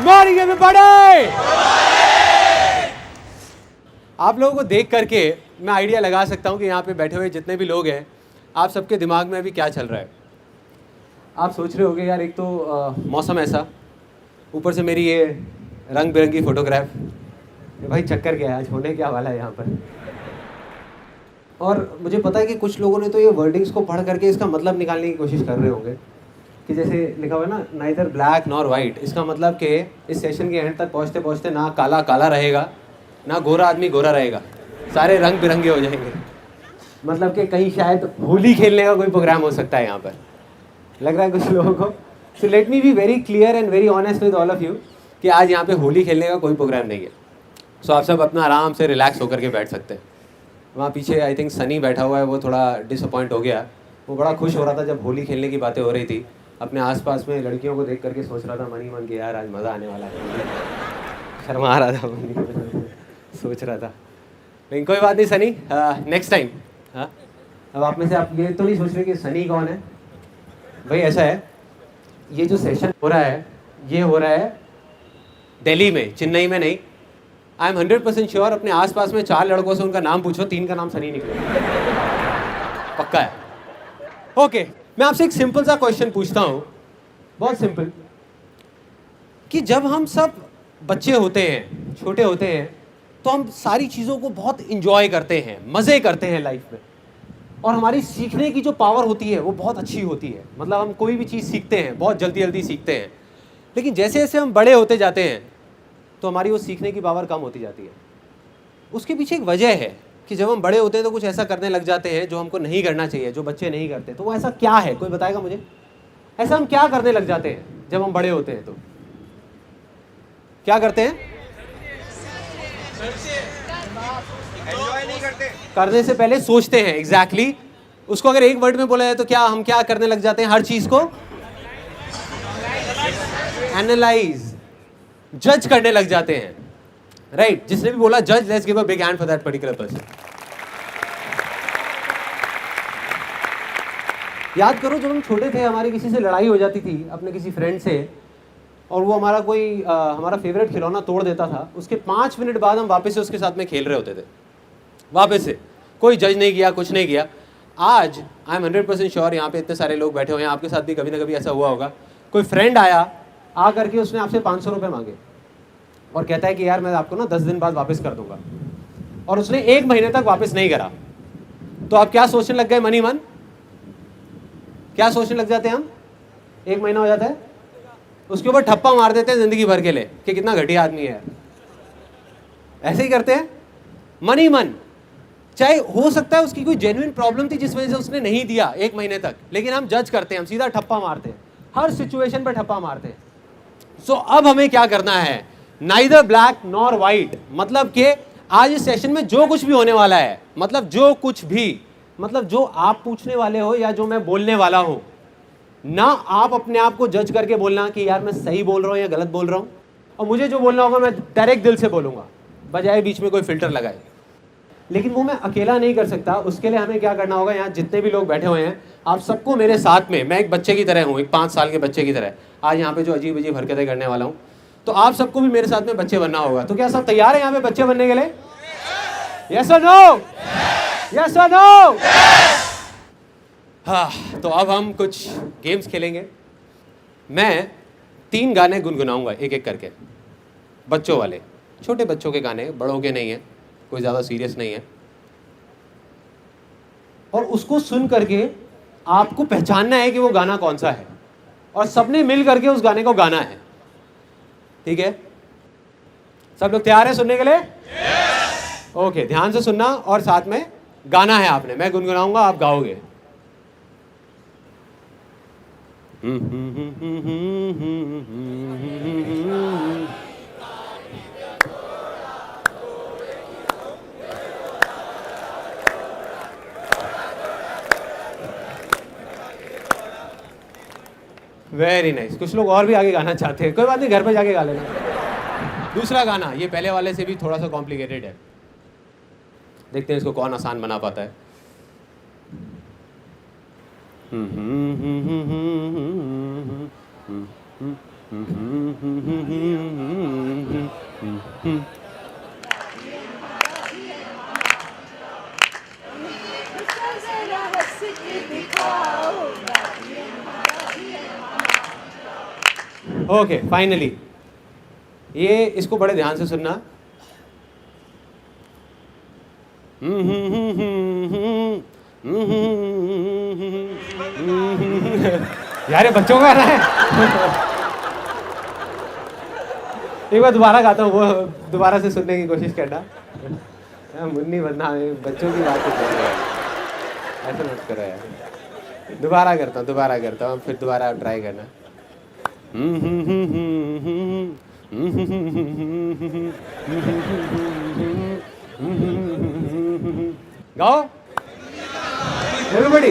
Morning everybody. आप लोगों को देख करके मैं आइडिया लगा सकता हूँ कि यहाँ पे बैठे हुए जितने भी लोग हैं, आप सबके दिमाग में अभी क्या चल रहा है। आप सोच रहे होगे यार, एक तो मौसम ऐसा, ऊपर से मेरी ये रंग बिरंगी फोटोग्राफ, भाई चक्कर क्या है आज, होने क्या वाला है यहाँ पर। और मुझे पता है कि कुछ लोगों ने तो ये वर्डिंग्स को पढ़ करके इसका मतलब निकालने की कोशिश कर रहे होंगे कि जैसे लिखा हुआ है ना, नाइदर ब्लैक नॉर वाइट, इसका मतलब कि इस सेशन के एंड तक पहुँचते पहुँचते ना काला काला रहेगा, ना गोरा आदमी गोरा रहेगा, सारे रंग बिरंगे हो जाएंगे। मतलब कि कहीं शायद होली खेलने का कोई प्रोग्राम हो सकता है यहाँ पर, लग रहा है कुछ लोगों को। So let me be very clear and very honest with all of you कि आज यहाँ पे होली खेलने का कोई प्रोग्राम नहीं है। सो आप सब अपना आराम से रिलैक्स होकर के बैठ सकते हैं। वहाँ पीछे आई थिंक सनी बैठा हुआ है, वो थोड़ा डिसअपॉइंट हो गया। वो बड़ा खुश हो रहा था जब होली खेलने की बातें हो रही थी, अपने आसपास में लड़कियों को देख करके सोच रहा था मन ही मन के यार आज मज़ा आने वाला है। शर्मा आ रहा था मन ही मन, सोच रहा था। लेकिन कोई बात नहीं सनी, नेक्स्ट टाइम। हाँ, अब आप में से आप ये तो नहीं सोच रहे कि सनी कौन है। भाई ऐसा है, ये जो सेशन हो रहा है ये हो रहा है दिल्ली में, चेन्नई में नहीं। आई एम 100% श्योर, अपने आसपास में 4 लड़कों से उनका नाम पूछो, 3 का नाम सनी निकलेगा, पक्का है। ओके, मैं आपसे एक सिंपल सा क्वेश्चन पूछता हूँ, बहुत सिंपल, कि जब हम सब बच्चे होते हैं, छोटे होते हैं, तो हम सारी चीज़ों को बहुत इंजॉय करते हैं, मज़े करते हैं लाइफ में, और हमारी सीखने की जो पावर होती है वो बहुत अच्छी होती है। मतलब हम कोई भी चीज़ सीखते हैं बहुत जल्दी जल्दी सीखते हैं, लेकिन जैसे जैसे हम बड़े होते जाते हैं तो हमारी वो सीखने की पावर कम होती जाती है। उसके पीछे एक वजह है कि जब हम बड़े होते हैं तो कुछ ऐसा करने लग जाते हैं जो हमको नहीं करना चाहिए, जो बच्चे नहीं करते। तो वो ऐसा क्या है, कोई बताएगा मुझे? ऐसा हम क्या करने लग जाते हैं जब हम बड़े होते हैं? तो क्या करते हैं? करने से पहले सोचते हैं। एग्जैक्टली उसको अगर एक वर्ड में बोला जाए तो क्या हम क्या करने लग जाते हैं? हर चीज को एनालाइज, जज करने लग जाते हैं। राइट, जिसने भी बोला जज, let's give a big hand for that particular person. याद करो जब हम छोटे थे, हमारी किसी से लड़ाई हो जाती थी, अपने किसी फ्रेंड से, और वो हमारा कोई हमारा फेवरेट खिलौना तोड़ देता था, उसके 5 मिनट बाद हम वापस से उसके साथ में खेल रहे होते थे, वापस से। कोई जज नहीं किया, कुछ नहीं किया। आज आई एम 100% श्योर, यहाँ पे इतने सारे लोग बैठे हुए हैं, आपके साथ भी कभी ना कभी ऐसा हुआ होगा। कोई फ्रेंड आया, आ करके उसने आपसे 500 रुपये मांगे और कहता है कि यार मैं आपको ना 10 दिन बाद वापस कर दूंगा, और उसने 1 महीने तक वापस नहीं करा। तो आप क्या सोचने लग गए मन ही मन? क्या सोचने लग जाते हैं हम? 1 महीना हो जाता है, उसके ऊपर ठप्पा मार देते हैं जिंदगी भर के लिए कि कितना घटिया आदमी है। ऐसे ही करते हैं मन ही मन। चाहे हो सकता है उसकी कोई जेन्युइन प्रॉब्लम थी जिस वजह से उसने नहीं दिया 1 महीने तक, लेकिन हम जज करते हैं, हम सीधा ठप्पा मारते हैं, हर सिचुएशन पर ठप्पा मारते हैं। सो अब हमें क्या करना है? Neither black nor white. मतलब कि आज इस सेशन में जो कुछ भी होने वाला है, मतलब जो कुछ भी, मतलब जो आप पूछने वाले हो या जो मैं बोलने वाला हूं, ना आप अपने आप को जज करके बोलना कि यार मैं सही बोल रहा हूं या गलत बोल रहा हूं, और मुझे जो बोलना होगा मैं डायरेक्ट दिल से बोलूंगा, बजाय बीच में कोई फिल्टर लगाए। लेकिन वो मैं अकेला नहीं कर सकता। उसके लिए हमें क्या करना होगा? यहाँ जितने भी लोग बैठे हुए हैं, आप सबको मेरे साथ में, मैं एक बच्चे की तरह हूँ, एक 5 साल के बच्चे की तरह आज यहाँ पे जो अजीब अजीब हरकतें करने वाला हूँ, तो आप सबको भी मेरे साथ में बच्चे बनना होगा। तो क्या सब तैयार है यहाँ पे बच्चे बनने के लिए? यस और नो? यस और नो? हाँ, तो अब हम कुछ गेम्स खेलेंगे। मैं 3 गाने गुनगुनाऊंगा एक एक करके, बच्चों वाले, छोटे बच्चों के गाने, बड़ों के नहीं है, कोई ज़्यादा सीरियस नहीं है। और उसको सुन करके आपको पहचानना है कि वो गाना कौन सा है, और सबने मिल करके उस गाने को गाना है। ठीक है? सब लोग तैयार हैं सुनने के लिए? ओके, ध्यान से सुनना और साथ में गाना है आपने। मैं गुनगुनाऊंगा, आप गाओगे। Very nice. कुछ लोग और भी आगे गाना चाहते हैं, कोई बात नहीं, घर पे जाके गा लेना। दूसरा गाना, ये पहले वाले से भी थोड़ा सा कॉम्प्लिकेटेड है, देखते हैं इसको कौन आसान बना पाता है। ओके फाइनली, ये इसको बड़े ध्यान से सुनना। यार ये बच्चों का गाना है। एक बार दोबारा गाता हूँ, वो दोबारा से सुनने की कोशिश करना। मुन्नी बनना बच्चों की बात कर रहे हैं, ऐसे मत करो यार। दोबारा करता हूँ, फिर दोबारा ट्राई करना। गाओ एवरीबॉडी।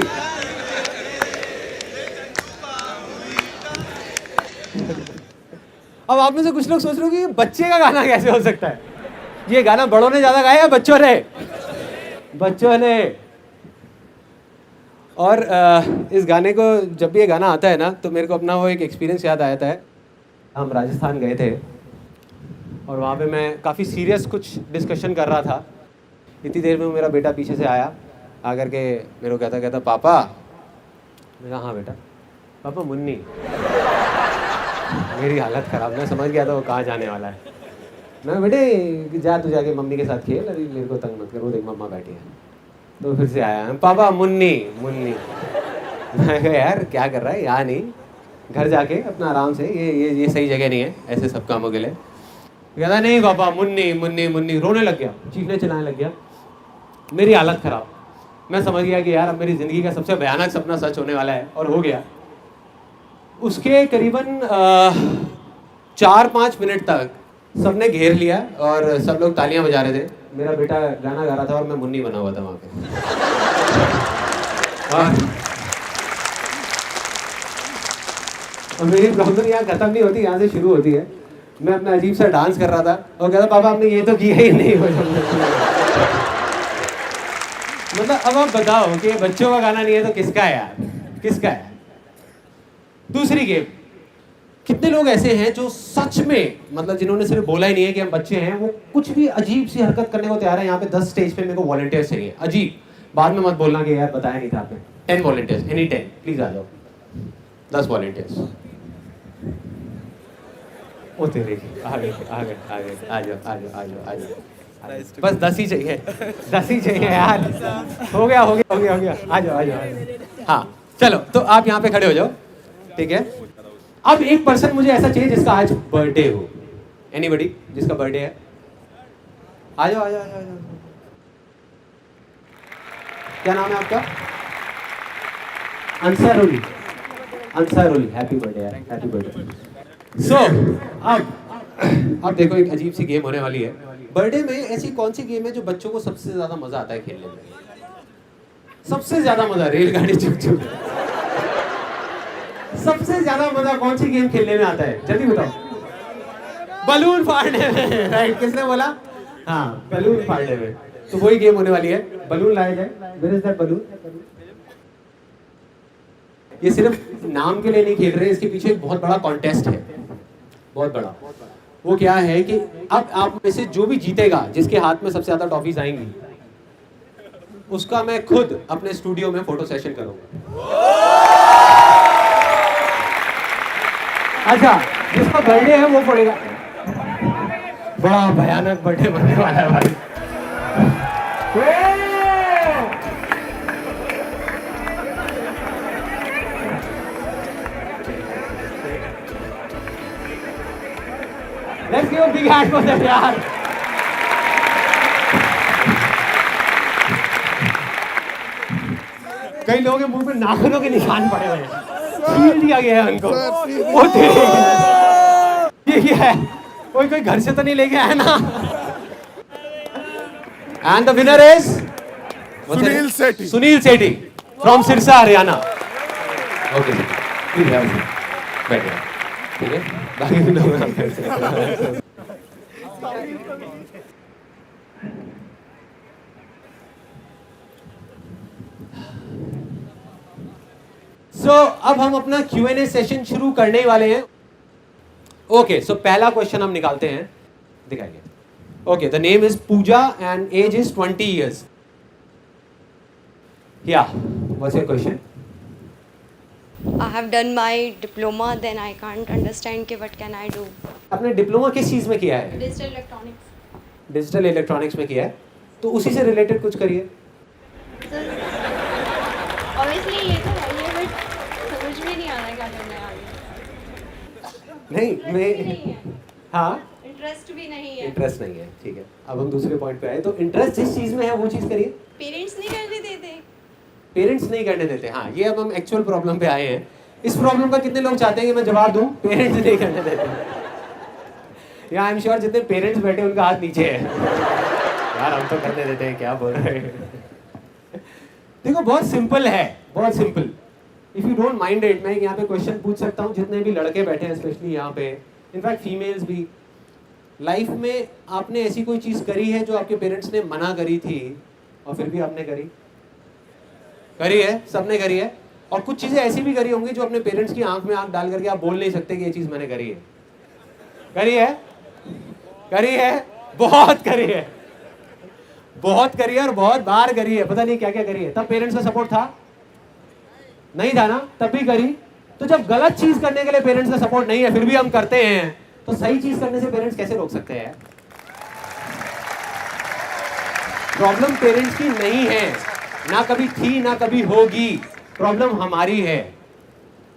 अब आप में से कुछ लोग सोच रहे हो कि बच्चे का गाना कैसे हो सकता है। ये गाना बड़ों ने ज्यादा गाया या बच्चों ने? बच्चों ने। और इस गाने को जब भी ये गाना आता है ना, तो मेरे को अपना वो एक एक्सपीरियंस याद आता है। हम राजस्थान गए थे और वहाँ पे मैं काफ़ी सीरियस कुछ डिस्कशन कर रहा था। इतनी देर में मेरा बेटा पीछे से आया, आकर के मेरे को कहता पापा। मैं कहा हाँ बेटा। पापा मुन्नी। मेरी हालत ख़राब, मैं समझ गया था वो कहाँ जाने वाला है। मैं बेटे जा तू जाके मम्मी के साथ खेल, अभी मेरे को तंग मत कर, वो देख मम्मा बैठी है। तो फिर से आया, पापा मुन्नी। मैं कहा यार क्या कर रहा है, यहाँ नहीं, घर जाके अपना आराम से, ये सही जगह नहीं है ऐसे सब कामों के लिए। कहता नहीं पापा मुन्नी। रोने लग गया, चीखने चिल्लाने लग गया। मेरी हालत ख़राब। मैं समझ गया कि यार अब मेरी ज़िंदगी का सबसे भयानक सपना सच होने वाला है, और हो गया। उसके करीबन 4-5 मिनट तक सबने घेर लिया और सब लोग तालियां बजा रहे थे। मेरा बेटा गाना गा रहा था और मैं मुन्नी बना हुआ था वहाँ पे। और मेरी प्रॉब्लम यहाँ खत्म नहीं होती, यहाँ से शुरू होती है। मैं अपना अजीब सा डांस कर रहा था और कहता पापा आपने ये तो किया ही नहीं। मतलब अब आप बताओ कि बच्चों का गाना नहीं है तो किसका है यार, किसका है? दूसरी गेम, कितने लोग ऐसे हैं जो सच में, मतलब जिन्होंने सिर्फ बोला ही नहीं है कि हम बच्चे हैं, वो कुछ भी अजीब सी हरकत करने को तैयार है। यहाँ पे 10 स्टेज पे मेरे को वॉलंटियर्स चाहिए, अजीब। बाद में मत बोलना कि यार बताया नहीं था आपने। 10 वॉलंटियर्स, एनी 10 प्लीज आ जाओ। 10 वॉलंटियर्स। ओ तेरे आगे आ जाओ। बस 10 ही चाहिए, 10 ही चाहिए यार। हो गया। आ जाओ। हाँ चलो, तो आप यहाँ पे खड़े हो जाओ, ठीक है। अब एक पर्सन मुझे ऐसा चाहिए जिसका आज बर्थडे हो। एनीबडी जिसका बर्थडे है, आ जाओ। क्या नाम है आपका? अंसारुली। हैप्पी बर्थडे यार, हैप्पी बर्थडे। सो अब देखो, एक अजीब सी गेम होने वाली है। बर्थडे में ऐसी कौन सी गेम है जो बच्चों को सबसे ज्यादा मजा आता है खेलने में? सबसे ज्यादा मजा रेलगाड़ी चुक। सबसे ज्यादा मजा कौन सी गेम खेलने में आता है, जल्दी बताओ। बलून फाड़ने में, राइट। किसने बोला? हाँ, बलून फाड़ने में। तो वही गेम होने वाली है। बलून लाया जाए। Where is that balloon? ये सिर्फ नाम के लिए नहीं खेल रहे, इसके पीछे एक बहुत बड़ा कॉन्टेस्ट है, बहुत बड़ा। वो क्या है कि अब आप में से जो भी जीतेगा, जिसके हाथ में सबसे ज्यादा टॉफीज आएंगी, उसका मैं खुद अपने स्टूडियो में फोटो सेशन करूंगा। अच्छा, जिसका बर्थडे है वो पड़ेगा। बड़ा भयानक बर्थडे बनने वाला है भाई। Let's give a big hand for them यार। कई लोगों के मुंह पे नाखूनों के निशान पड़े हुए हैं, छील दिया गया है उनको। ये क्या है? कोई घर से तो नहीं लेके आया ना? And the winner is Sunil Sethi from Sirsa Haryana. Okay, बैठिए, ठीक है। बाकी भी लोग अब हम अपना Q&A सेशन शुरू करने वाले हैं। ओके, सो पहला क्वेश्चन हम निकालते हैं, दिखाइए। Okay, the name is Pooja and age is 20 years. Yeah, what's your question? I have done my diploma, then I can't understand कि what can I do. आपने डिप्लोमा किस चीज में किया है? Digital electronics. डिजिटल इलेक्ट्रॉनिक्स में किया है, तो उसी से रिलेटेड कुछ करिए। So, obviously ये तो है ही है, but समझ में नहीं आ रहा क्या करना है आगे। नहीं मैं हाँ, इंटरेस्ट भी नहीं है। इंटरेस्ट नहीं है, ठीक है। अब हम दूसरे पॉइंट पे आए, तो इंटरेस्ट जिस चीज में है वो चीज करिए। पेरेंट्स नहीं करने देते। पेरेंट्स नहीं करने देते, हाँ, ये अब हम एक्चुअल प्रॉब्लम पे आए हैं। इस प्रॉब्लम का कितने लोग चाहते हैं कि मैं जवाब दूं? पेरेंट्स नहीं करने देते। या आई एम श्योर जितने पेरेंट्स बैठे उनका हाथ नीचे है। यार हम तो करने देते हैं, क्या बोल रहे हैं। देखो बहुत सिंपल है, बहुत simple. If you don't mind it, मैं यहाँ पे क्वेश्चन पूछ सकता हूँ, जितने भी लड़के बैठे हैं स्पेशली यहाँ पे, इनफैक्ट फीमेल्स भी, लाइफ में आपने ऐसी कोई चीज करी है जो आपके पेरेंट्स ने मना करी थी और फिर भी आपने करी है? सबने करी है। और कुछ चीजें ऐसी भी करी होंगी जो अपने पेरेंट्स की आंख में आंख डाल करके आप बोल नहीं सकते कि ये चीज मैंने करी है। करी है, बहुत करी है, बहुत करी है और बहुत बार करी है, पता नहीं क्या क्या करी है। तब पेरेंट्स का सपोर्ट था? नहीं था ना, तब भी करी। तो जब गलत चीज करने के लिए पेरेंट्स का सपोर्ट नहीं है फिर भी हम करते हैं, तो सही चीज करने से पेरेंट्स कैसे रोक सकते हैं? प्रॉब्लम पेरेंट्स की नहीं है, ना कभी थी ना कभी होगी, प्रॉब्लम हमारी है।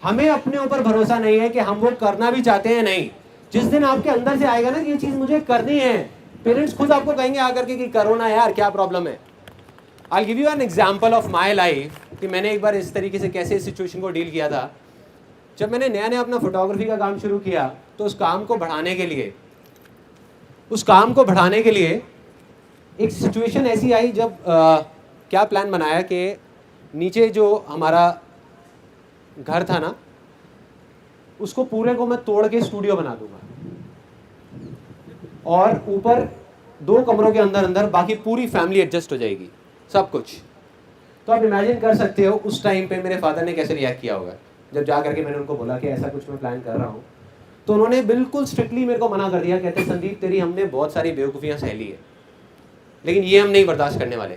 हमें अपने ऊपर भरोसा नहीं है कि हम वो करना भी चाहते हैं नहीं। जिस दिन आपके अंदर से आएगा ना कि ये चीज मुझे करनी है, पेरेंट्स खुद आपको कहेंगे आकर के कि करो ना यार, क्या प्रॉब्लम है। I give you an example of my life कि मैंने एक बार इस तरीके से कैसे इस सिचुएशन को डील किया था। जब मैंने नया नया अपना फोटोग्राफी का काम शुरू किया, तो उस काम को बढ़ाने के लिए एक सिचुएशन ऐसी आई जब क्या प्लान बनाया कि नीचे जो हमारा घर था ना, उसको पूरे को मैं तोड़ के स्टूडियो बना दूंगा और ऊपर 2 कमरों के अंदर अंदर बाकी पूरी फैमिली एडजस्ट हो जाएगी, सब कुछ। तो आप इमेजिन कर सकते हो उस टाइम पे मेरे फादर ने कैसे रिएक्ट किया होगा जब जा करके मैंने उनको बोला कि ऐसा कुछ मैं प्लान कर रहा हूँ। तो उन्होंने बिल्कुल स्ट्रिक्टली मेरे को मना कर दिया, कहते संदीप तेरी हमने बहुत सारी बेवकूफ़ियाँ सह ली है, लेकिन ये हम नहीं बर्दाश्त करने वाले।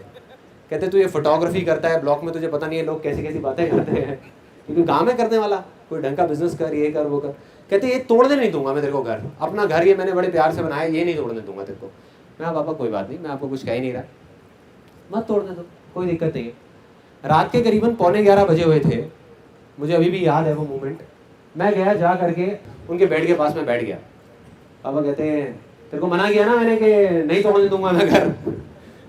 कहते तू ये फोटोग्राफी करता है ब्लॉक में, तुझे पता नहीं है लोग कैसी कैसी बातें करते हैं, क्योंकि काम है करने वाला, कोई ढंग का बिजनेस कर, ये कर वो कर। कहते ये तोड़ने नहीं दूंगा मैं तेरे को घर, अपना घर ये मैंने बड़े प्यार से बनाया, ये नहीं तोड़ने दूंगा तेरे को। मैं पापा कोई बात नहीं, मैं आपको कुछ कह ही नहीं रहा, मत तोड़ने दो, कोई दिक्कत नहीं है। रात के करीबन 11:15 बजे हुए थे, मुझे अभी भी याद है वो मोमेंट। मैं गया, जा करके उनके बेड के पास में बैठ गया। पापा कहते हैं तेरे को मना किया ना मैंने कि नहीं तोड़ने दूंगा मैं घर।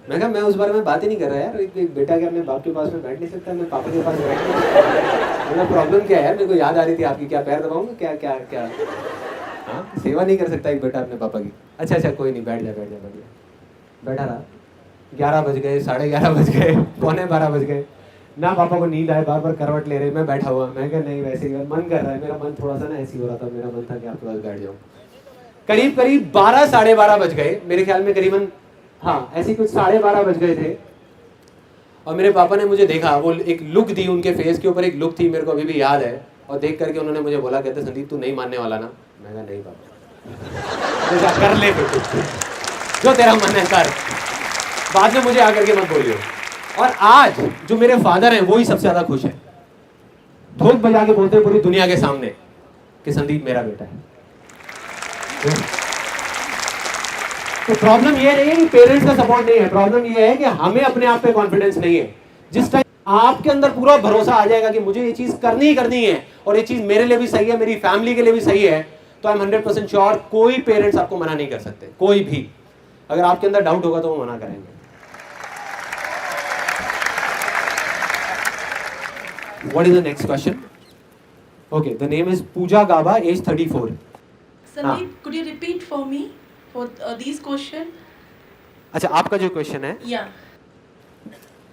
मैं कहा मैं उस बारे में बात ही नहीं कर रहा यार, एक बेटा क्या अपने बाप के पास में बैठ नहीं सकता, मैं पापा के पास बैठ नहीं सकता। मेरा प्रॉब्लम क्या है? मेरे को याद आ रही थी आपकी, क्या पैर दबाऊंगा, क्या क्या क्या? हाँ, सेवा नहीं कर सकता एक बेटा अपने पापा की। अच्छा कोई नहीं, बैठ जा। बैठा रहा, 11 बज गए, 11:30 बज गए, 11:45 बज गए, ना पापा को नींद आए, बार बार करवट ले रहे, मैं बैठा हुआ। मैं कहा नहीं, वैसे ही मन कर रहा है, मेरा मन थोड़ा सा ना ऐसी हो रहा था, मेरा मन था कि आपके पास बैठ जाऊँ। करीब 12 साढ़े 12 बज गए मेरे ख्याल में, करीबन हाँ ऐसे कुछ 12:30 बज गए थे। और मेरे पापा ने मुझे देखा, वो एक लुक दी, उनके फेस के ऊपर एक लुक थी, मेरे को अभी भी याद है। और देख करके उन्होंने मुझे बोला, कहते संदीप तू नहीं मानने वाला ना? मैं कहा नहीं पापा। कर ले फिर जो तेरा मन है कर, बाद में मुझे आकर के मत बोलियो। और आज जो मेरे फादर हैं वो ही सबसे ज्यादा खुश है, ठोक बजा के बोलते हैं पूरी दुनिया के सामने कि संदीप मेरा बेटा है। तो प्रॉब्लम ये नहीं है कि पेरेंट्स का सपोर्ट नहीं है, प्रॉब्लम ये है कि हमें अपने आप पे कॉन्फिडेंस नहीं है। जिस टाइम आपके अंदर पूरा भरोसा आ जाएगा कि मुझे ये चीज करनी ही करनी है और ये चीज मेरे लिए भी सही है, मेरी फैमिली के लिए भी सही है, तो आई एम 100% श्योर कोई पेरेंट्स आपको मना नहीं कर सकते, कोई भी। अगर आपके अंदर डाउट होगा तो वो मना करेंगे। What is the next question? Okay, the name is Pooja Gaba, age 34. Sandeep, could you repeat for me for these question? अच्छा, आपका जो क्वेश्चन है, Yeah.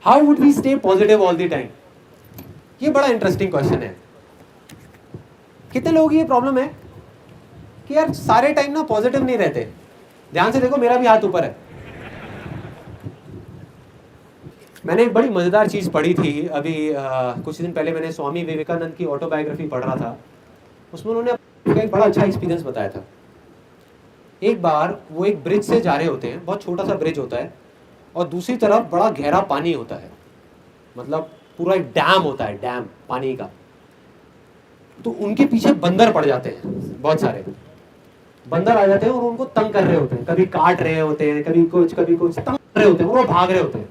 How would we stay positive all the time? ये बड़ा interesting question है। कितने लोगों की ये प्रॉब्लम है कि यार सारे टाइम ना पॉजिटिव नहीं रहते। ध्यान से देखो, मेरा भी हाथ ऊपर है। मैंने एक बड़ी मजेदार चीज पढ़ी थी अभी कुछ दिन पहले। मैंने स्वामी विवेकानंद की ऑटोबायोग्राफी पढ़ रहा था। उसमें उन्होंने उसका एक बड़ा अच्छा एक्सपीरियंस बताया था। एक बार वो एक ब्रिज से जा रहे होते हैं, बहुत छोटा सा ब्रिज होता है, और दूसरी तरफ बड़ा गहरा पानी होता है, मतलब पूरा एक डैम होता है, डैम पानी का। तो उनके पीछे बंदर पड़ जाते हैं, बहुत सारे बंदर आ जाते हैं और उनको तंग कर रहे होते हैं, कभी काट रहे होते हैं, कभी कुछ तंग कर रहे होते हैं, और वो भाग रहे होते हैं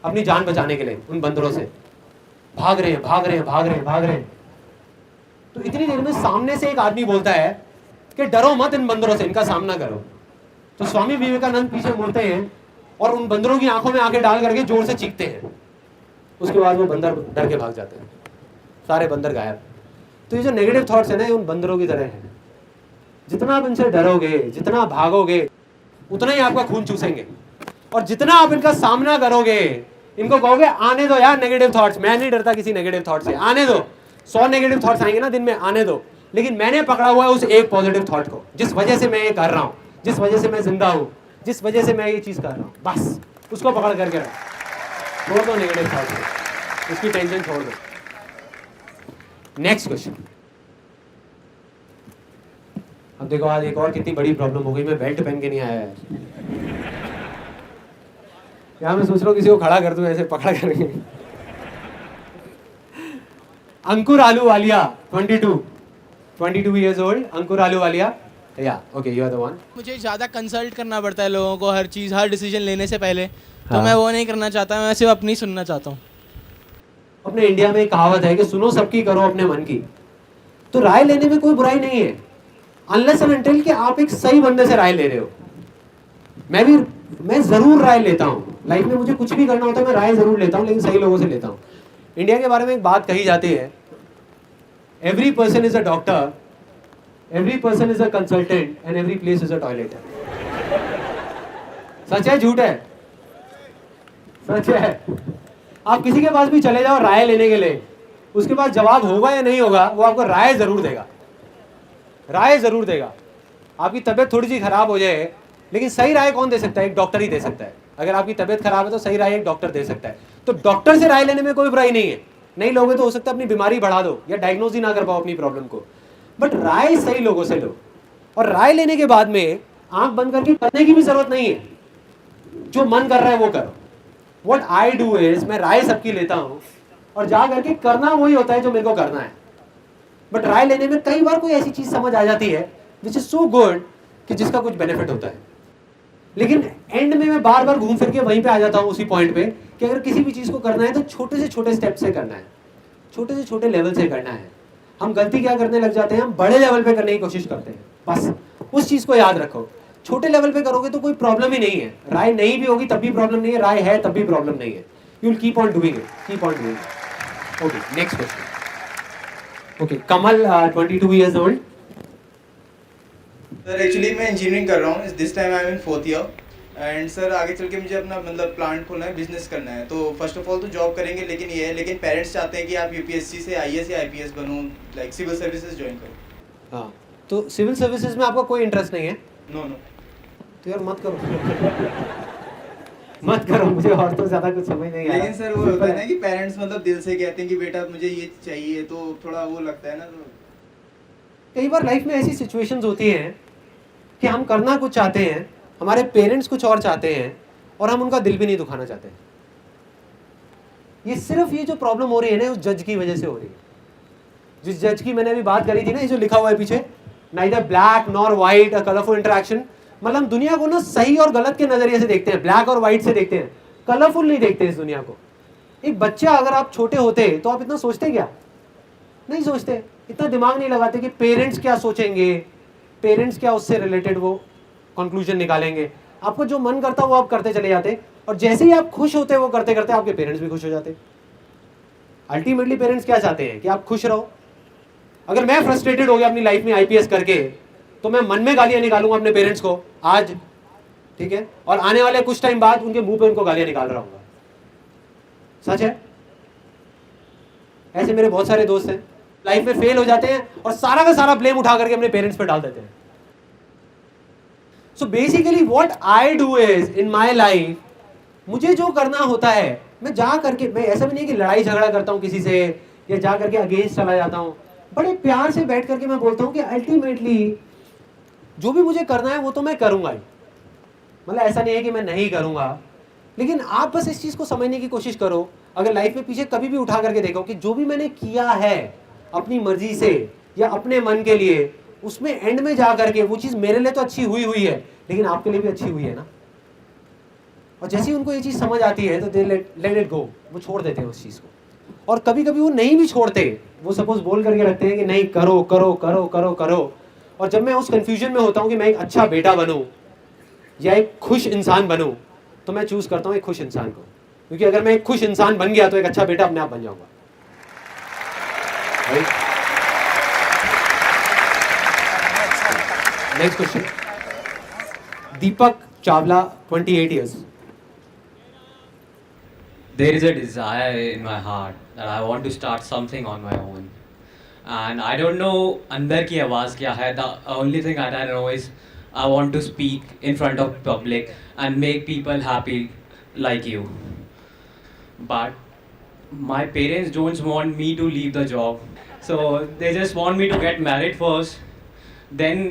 अपनी जान बचाने के लिए। उन बंदरों से भाग रहे हैं। तो इतनी देर में सामने से एक आदमी बोलता है कि डरो मत इन बंदरों से, इनका सामना करो। तो स्वामी विवेकानंद पीछे मुड़ते हैं और उन बंदरों की आंखों में आंखें डाल करके जोर से चीखते हैं। उसके बाद वो बंदर डर के भाग जाते हैं, सारे बंदर गायब। तो ये जो नेगेटिव थॉट्स है ना, ये उन बंदरों की तरह है। जितना आप इनसे डरोगे, जितना भागोगे, उतना ही आपका खून चूसेंगे। और जितना आप इनका सामना करोगे, इनको कहोगे आने दो यार नेगेटिव थॉट्स, मैं नहीं डरता किसी नेगेटिव थॉट से, आने दो। 100 नेगेटिव थॉट्स आएंगे ना दिन में, आने दो, लेकिन मैंने पकड़ा हुआ है उस एक पॉजिटिव थॉट को, जिस वजह से मैं ये कर रहा हूँ, जिस वजह से मैं जिंदा हूँ, जिस वजह से मैं ये चीज कर रहा हूँ, बस उसको पकड़ करके रखो। छोड़ दो नेगेटिव थॉट्स को, उसकी टेंशन छोड़ दो। Next question. अब देखो आज एक और कितनी बड़ी प्रॉब्लम हो गई, मैं बेल्ट पहन के नहीं आया है यहाँ। मैं सोच रहा हूँ किसी को खड़ा कर दूं ऐसे पकड़ करके। अंकुर आलूवालिया 22 years old, अंकुर आलूवालिया, या okay you are the one. मुझे ज़्यादा कंसल्ट करना पड़ता है लोगों को हर चीज़, हर डिसीजन लेने से पहले। तो हाँ। मैं वो नहीं करना चाहता, मैं सिर्फ अपनी सुनना चाहता हूँ। अपने इंडिया में एक कहावत है कि सुनो सबकी करो अपने मन की। तो राय लेने में कोई बुराई नहीं है, अनलेस एंड अनटिल कि आप एक सही बंदे से राय ले रहे हो। मैं जरूर राय लेता हूँ लाइफ में, मुझे कुछ भी करना होता है मैं राय जरूर लेता हूँ, लेकिन सही लोगों से लेता हूँ। इंडिया के बारे में एक बात कही जाती है, every person is a doctor, every person is a consultant and every place is a toilet. सच है झूठ है? सच है। आप किसी के पास भी चले जाओ राय लेने के लिए, उसके पास जवाब होगा या नहीं होगा, वो आपको राय जरूर देगा, राय जरूर देगा। आपकी तबीयत थोड़ी सी खराब हो जाए, लेकिन सही राय कौन दे सकता है? एक डॉक्टर ही दे सकता है। अगर आपकी तबीयत खराब है तो सही राय एक डॉक्टर दे सकता है। तो डॉक्टर से राय लेने में कोई बुराई नहीं है। नहीं लोगे तो हो सकता है अपनी बीमारी बढ़ा दो या डायग्नोज ही ना कर पाओ अपनी प्रॉब्लम को, बट राय सही लोगों से लो। और राय लेने के बाद में आंख बंद करके करने की भी जरूरत नहीं है, जो मन कर रहा है वो करो। व्हाट आई डू इज, मैं राय सबकी लेता हूँ और जा करके करना वही होता है जो मेरे को करना है। बट राय लेने में कई बार कोई ऐसी चीज समझ आ जाती है विच इज सो गुड कि जिसका कुछ बेनिफिट होता है, लेकिन एंड में मैं बार बार घूम फिर के वहीं पे आ जाता हूँ उसी पॉइंट पे कि अगर किसी भी चीज को करना है तो छोटे से छोटे स्टेप से करना है, छोटे से छोटे लेवल से करना है। हम गलती क्या करने लग जाते हैं, हम बड़े लेवल पे करने की कोशिश करते हैं। बस उस चीज को याद रखो, छोटे लेवल पे करोगे तो कोई प्रॉब्लम ही नहीं है। राय नहीं भी होगी तब भी प्रॉब्लम नहीं है, राय है तब भी प्रॉब्लम नहीं है। You will keep on doing it, keep on doing it. Okay next question. Okay Kamal 22 years old। Sir actually मैं इंजीनियरिंग कर रहा हूँ, this time I am in 4th year. And sir आगे चल के मुझे अपना मतलब प्लांट खोलना है, बिजनेस करना है। तो फर्स्ट ऑफ ऑल तो जॉब करेंगे, लेकिन ये है, लेकिन पेरेंट्स चाहते हैं कि आप यूपीएससी से आईएएस या आईपीएस बनो, लाइक सिविल सर्विसेज ज्वाइन करो। हाँ तो सिविल सर्विसेज में आपका कोई इंटरेस्ट नहीं है? नो तो यार मत करो मत करो, मुझे और तो ज्यादा कुछ समझ नहीं आ रहा। लेकिन सर वो होता है ना कि पेरेंट्स मतलब दिल से कहते हैं कि बेटा मुझे ये चाहिए, तो थोड़ा वो लगता है ना। तो कई बार लाइफ में ऐसी सिचुएशंस होती हैं कि हम करना कुछ चाहते हैं, हमारे पेरेंट्स कुछ और चाहते हैं, और हम उनका दिल भी नहीं दुखाना चाहते। ये सिर्फ ये जो प्रॉब्लम हो रही है ना उस जज की वजह से हो रही है। जिस जज की मैंने अभी बात करी थी ना, ये जो लिखा हुआ है पीछे, नाइदर ब्लैक नॉर व्हाइट, अ कलरफुल इंटरेक्शन, मतलब दुनिया को ना सही और गलत के नजरिए से देखते हैं, ब्लैक और व्हाइट से देखते हैं, कलरफुल नहीं देखते इस दुनिया को। एक बच्चा अगर आप छोटे होते तो आप इतना सोचते क्या? नहीं सोचते, इतना दिमाग नहीं लगाते कि पेरेंट्स क्या सोचेंगे, पेरेंट्स क्या उससे रिलेटेड वो कंक्लूजन निकालेंगे। आपको जो मन करता वो आप करते चले जाते, और जैसे ही आप खुश होते वो करते करते आपके पेरेंट्स भी खुश हो जाते। अल्टीमेटली पेरेंट्स क्या चाहते हैं कि आप खुश रहो। अगर मैं फ्रस्ट्रेटेड हो गया अपनी लाइफ में आईपीएस करके, तो मैं मन में गालियां निकालूंगा अपने पेरेंट्स को आज, ठीक है, और आने वाले कुछ टाइम बाद उनके मुंह पे उनको गालियां निकाल रहा हूँ। सच है, ऐसे मेरे बहुत सारे दोस्त हैं, लाइफ में फेल हो जाते हैं और सारा का सारा ब्लेम उठा करके अपने पेरेंट्स पे डाल देते हैं। So basically what I do is in my life, मुझे जो करना होता है मैं जा करके, मैं ऐसा भी नहीं कि लड़ाई झगड़ा करता हूं किसी से या जा करके अगेंस्ट चला जाता हूं, बड़े प्यार से बैठ करके मैं बोलता हूँ कि अल्टीमेटली जो भी मुझे करना है वो तो मैं करूँगा ही, मतलब ऐसा नहीं है कि मैं नहीं करूँगा, लेकिन आप बस इस चीज़ को समझने की कोशिश करो। अगर लाइफ में पीछे कभी भी उठा करके देखो कि जो भी मैंने किया है अपनी मर्जी से या अपने मन के लिए, उसमें एंड में जा करके वो चीज़ मेरे लिए तो अच्छी हुई है, लेकिन आपके लिए भी अच्छी हुई है ना। और जैसे ही उनको ये चीज़ समझ आती है तो दे लेट इट गो, वो छोड़ देते हैं उस चीज़ को। और कभी कभी वो नहीं भी छोड़ते, वो सपोज बोल करके रखते हैं कि नहीं करो करो करो करो करो। और जब मैं उस कंफ्यूजन में होता हूँ कि मैं एक अच्छा बेटा बनूं या एक खुश इंसान बनूं, तो मैं चूज करता हूँ एक खुश इंसान को, क्योंकि अगर मैं एक खुश इंसान बन गया तो एक अच्छा बेटा अपने आप बन जाऊंगा। Next question, Deepak Chawla, 28 years. There is a desire in my heart that I want to start something on my own, and I don't know अंदर की आवाज़ क्या है. The only thing that I know is I want to speak in front of public and make people happy like you. But my parents don't want me to leave the job, so they just want me to get married first, then.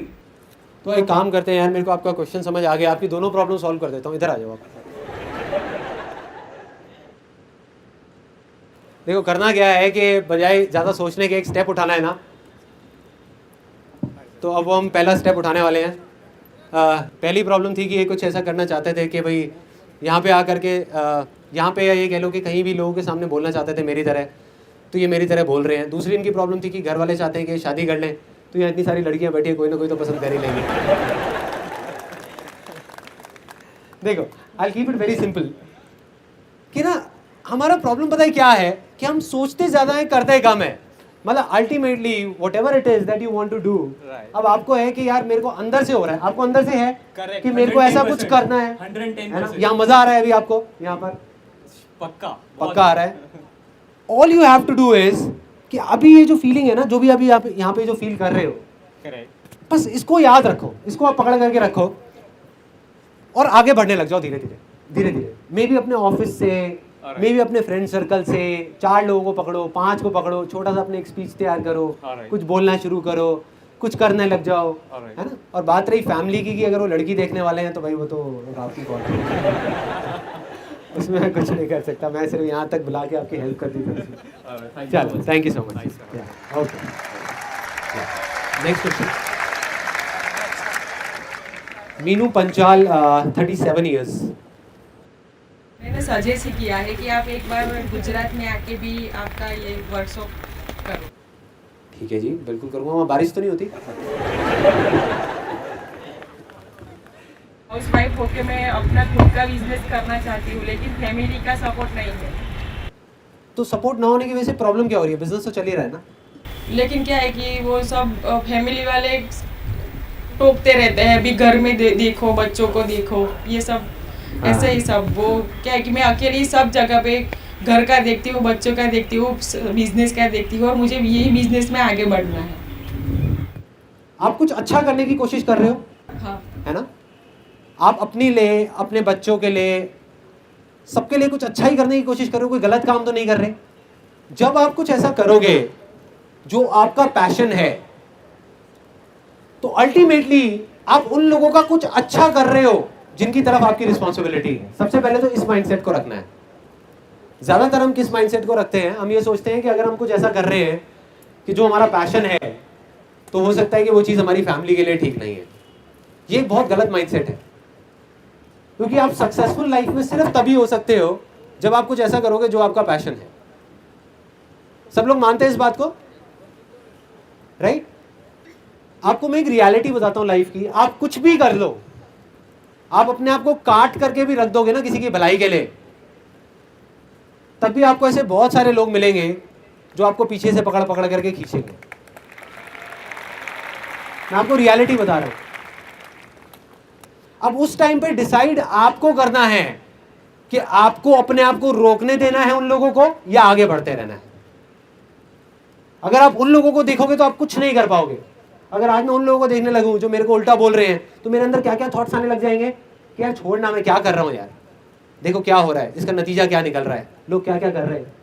तो एक काम करते हैं यार, मेरे को आपका question समझ आ गया, आपकी दोनों प्रॉब्लम सॉल्व कर देता हूँ, इधर आ जाओ आप। देखो करना क्या है कि बजाय ज़्यादा सोचने के एक स्टेप उठाना है ना, तो अब वो हम पहला स्टेप उठाने वाले हैं। पहली प्रॉब्लम थी कि ये कुछ ऐसा करना चाहते थे कि भाई यहाँ पे आकर के यहाँ पे ये कह लो कि कहीं भी लोगों के सामने बोलना चाहते थे मेरी तरह, तो ये मेरी तरह बोल रहे हैं। दूसरी इनकी प्रॉब्लम थी कि घर वाले चाहते हैं कि शादी कर लें, तो यहाँ इतनी सारी लड़कियाँ बैठी हैं, कोई ना कोई तो पसंद कर ही लेंगे। देखो I keep it very simple कि ना हमारा प्रॉब्लम पता है क्या है कि हम सोचते ज़्यादा है करते कम है। मतलब ultimately whatever it is that you want to do, अब आपको है कि यार मेरे को अंदर से हो रहा है, आपको अंदर से है कि मेरे को ऐसा कुछ करना है, 110%। यहाँ मजा आ रहा है अभी आपको, यहाँ पर पक्का आ रहा है। All you have to do is कि अभी ये जो फीलिंग है ना, जो भी अभी आप यहाँ पे जो फील कर रहे हो, बस इसको याद रखो, इसको आप पकड़ करके रखो और आगे बढ़ने लग जाओ धीरे धीरे धीरे धीरे। मे भी अपने ऑफिस से, मे भी अपने फ्रेंड सर्कल से 4 लोगों को पकड़ो, 5 को पकड़ो, छोटा सा अपने एक स्पीच तैयार करो, कुछ बोलना शुरू करो, कुछ करने लग जाओ, है ना। और बात रही फैमिली की कि अगर वो लड़की देखने वाले हैं तो भाई वो तो आपकी कॉल उसमें मैं कुछ नहीं कर सकता, मैं सिर्फ यहाँ तक बुला के आपकी हेल्प कर दी थी। चलो thank you so much. Okay next question, Meenu Panchal, 37 years. मैंने सजेस्ट किया है कि आप एक बार गुजरात में आके भी आपका ये वर्कशॉप करो। ठीक है जी, बिल्कुल करूँगा। वहाँ बारिश तो नहीं होती? हाउस वाइफ होके मैं अपना खुद का बिजनेस करना चाहती हूँ, लेकिन फैमिली का सपोर्ट नहीं है। तो सपोर्ट ना होने की वजह से प्रॉब्लम क्या हो रही है? बिजनेस तो चल ही रहा है ना। लेकिन क्या है कि वो सब फैमिली वाले टोकते रहते हैं, अभी घर में देखो, बच्चों को देखो, ये सब ऐसे ही सब। वो क्या है कि मैं अकेली सब जगह पे घर का देखती हूँ, बच्चों का देखती हूँ, बिजनेस का देखती हूँ, और मुझे यही बिजनेस में आगे बढ़ना है। आप कुछ अच्छा करने की कोशिश कर रहे हो, हाँ है ना। आप अपने लिए, अपने बच्चों के लिए, सबके लिए कुछ अच्छा ही करने की कोशिश करो, कोई गलत काम तो नहीं कर रहे। जब आप कुछ ऐसा करोगे जो आपका पैशन है, तो अल्टीमेटली आप उन लोगों का कुछ अच्छा कर रहे हो जिनकी तरफ आपकी रिस्पॉन्सिबिलिटी है। सबसे पहले तो इस माइंडसेट को रखना है। ज्यादातर हम किस माइंडसेट को रखते हैं, हम ये सोचते हैं कि अगर हम कुछ ऐसा कर रहे हैं कि जो हमारा पैशन है, तो हो सकता है कि वो चीज हमारी फैमिली के लिए ठीक नहीं है। ये बहुत गलत माइंडसेट है, क्योंकि आप सक्सेसफुल लाइफ में सिर्फ तभी हो सकते हो जब आप कुछ ऐसा करोगे जो आपका पैशन है। सब लोग मानते हैं इस बात को, राइट? आपको मैं एक रियलिटी बताता हूं लाइफ की। आप कुछ भी कर लो, आप अपने आप को काट करके भी रख दोगे ना किसी की भलाई के लिए, तब भी आपको ऐसे बहुत सारे लोग मिलेंगे जो आपको पीछे से पकड़ पकड़ करके खींचेंगे। मैं आपको रियलिटी बता रहा हूं। अब उस टाइम पे डिसाइड आपको करना है कि आपको अपने आप को रोकने देना है उन लोगों को, या आगे बढ़ते रहना है। अगर आप उन लोगों को देखोगे तो आप कुछ नहीं कर पाओगे। अगर आज मैं उन लोगों को देखने लगूं जो मेरे को उल्टा बोल रहे हैं, तो मेरे अंदर क्या क्या थॉट्स आने लग जाएंगे कि यार छोड़ना, मैं क्या कर रहा हूं यार, देखो क्या हो रहा है, इसका नतीजा क्या निकल रहा है, लोग क्या क्या कर रहे हैं।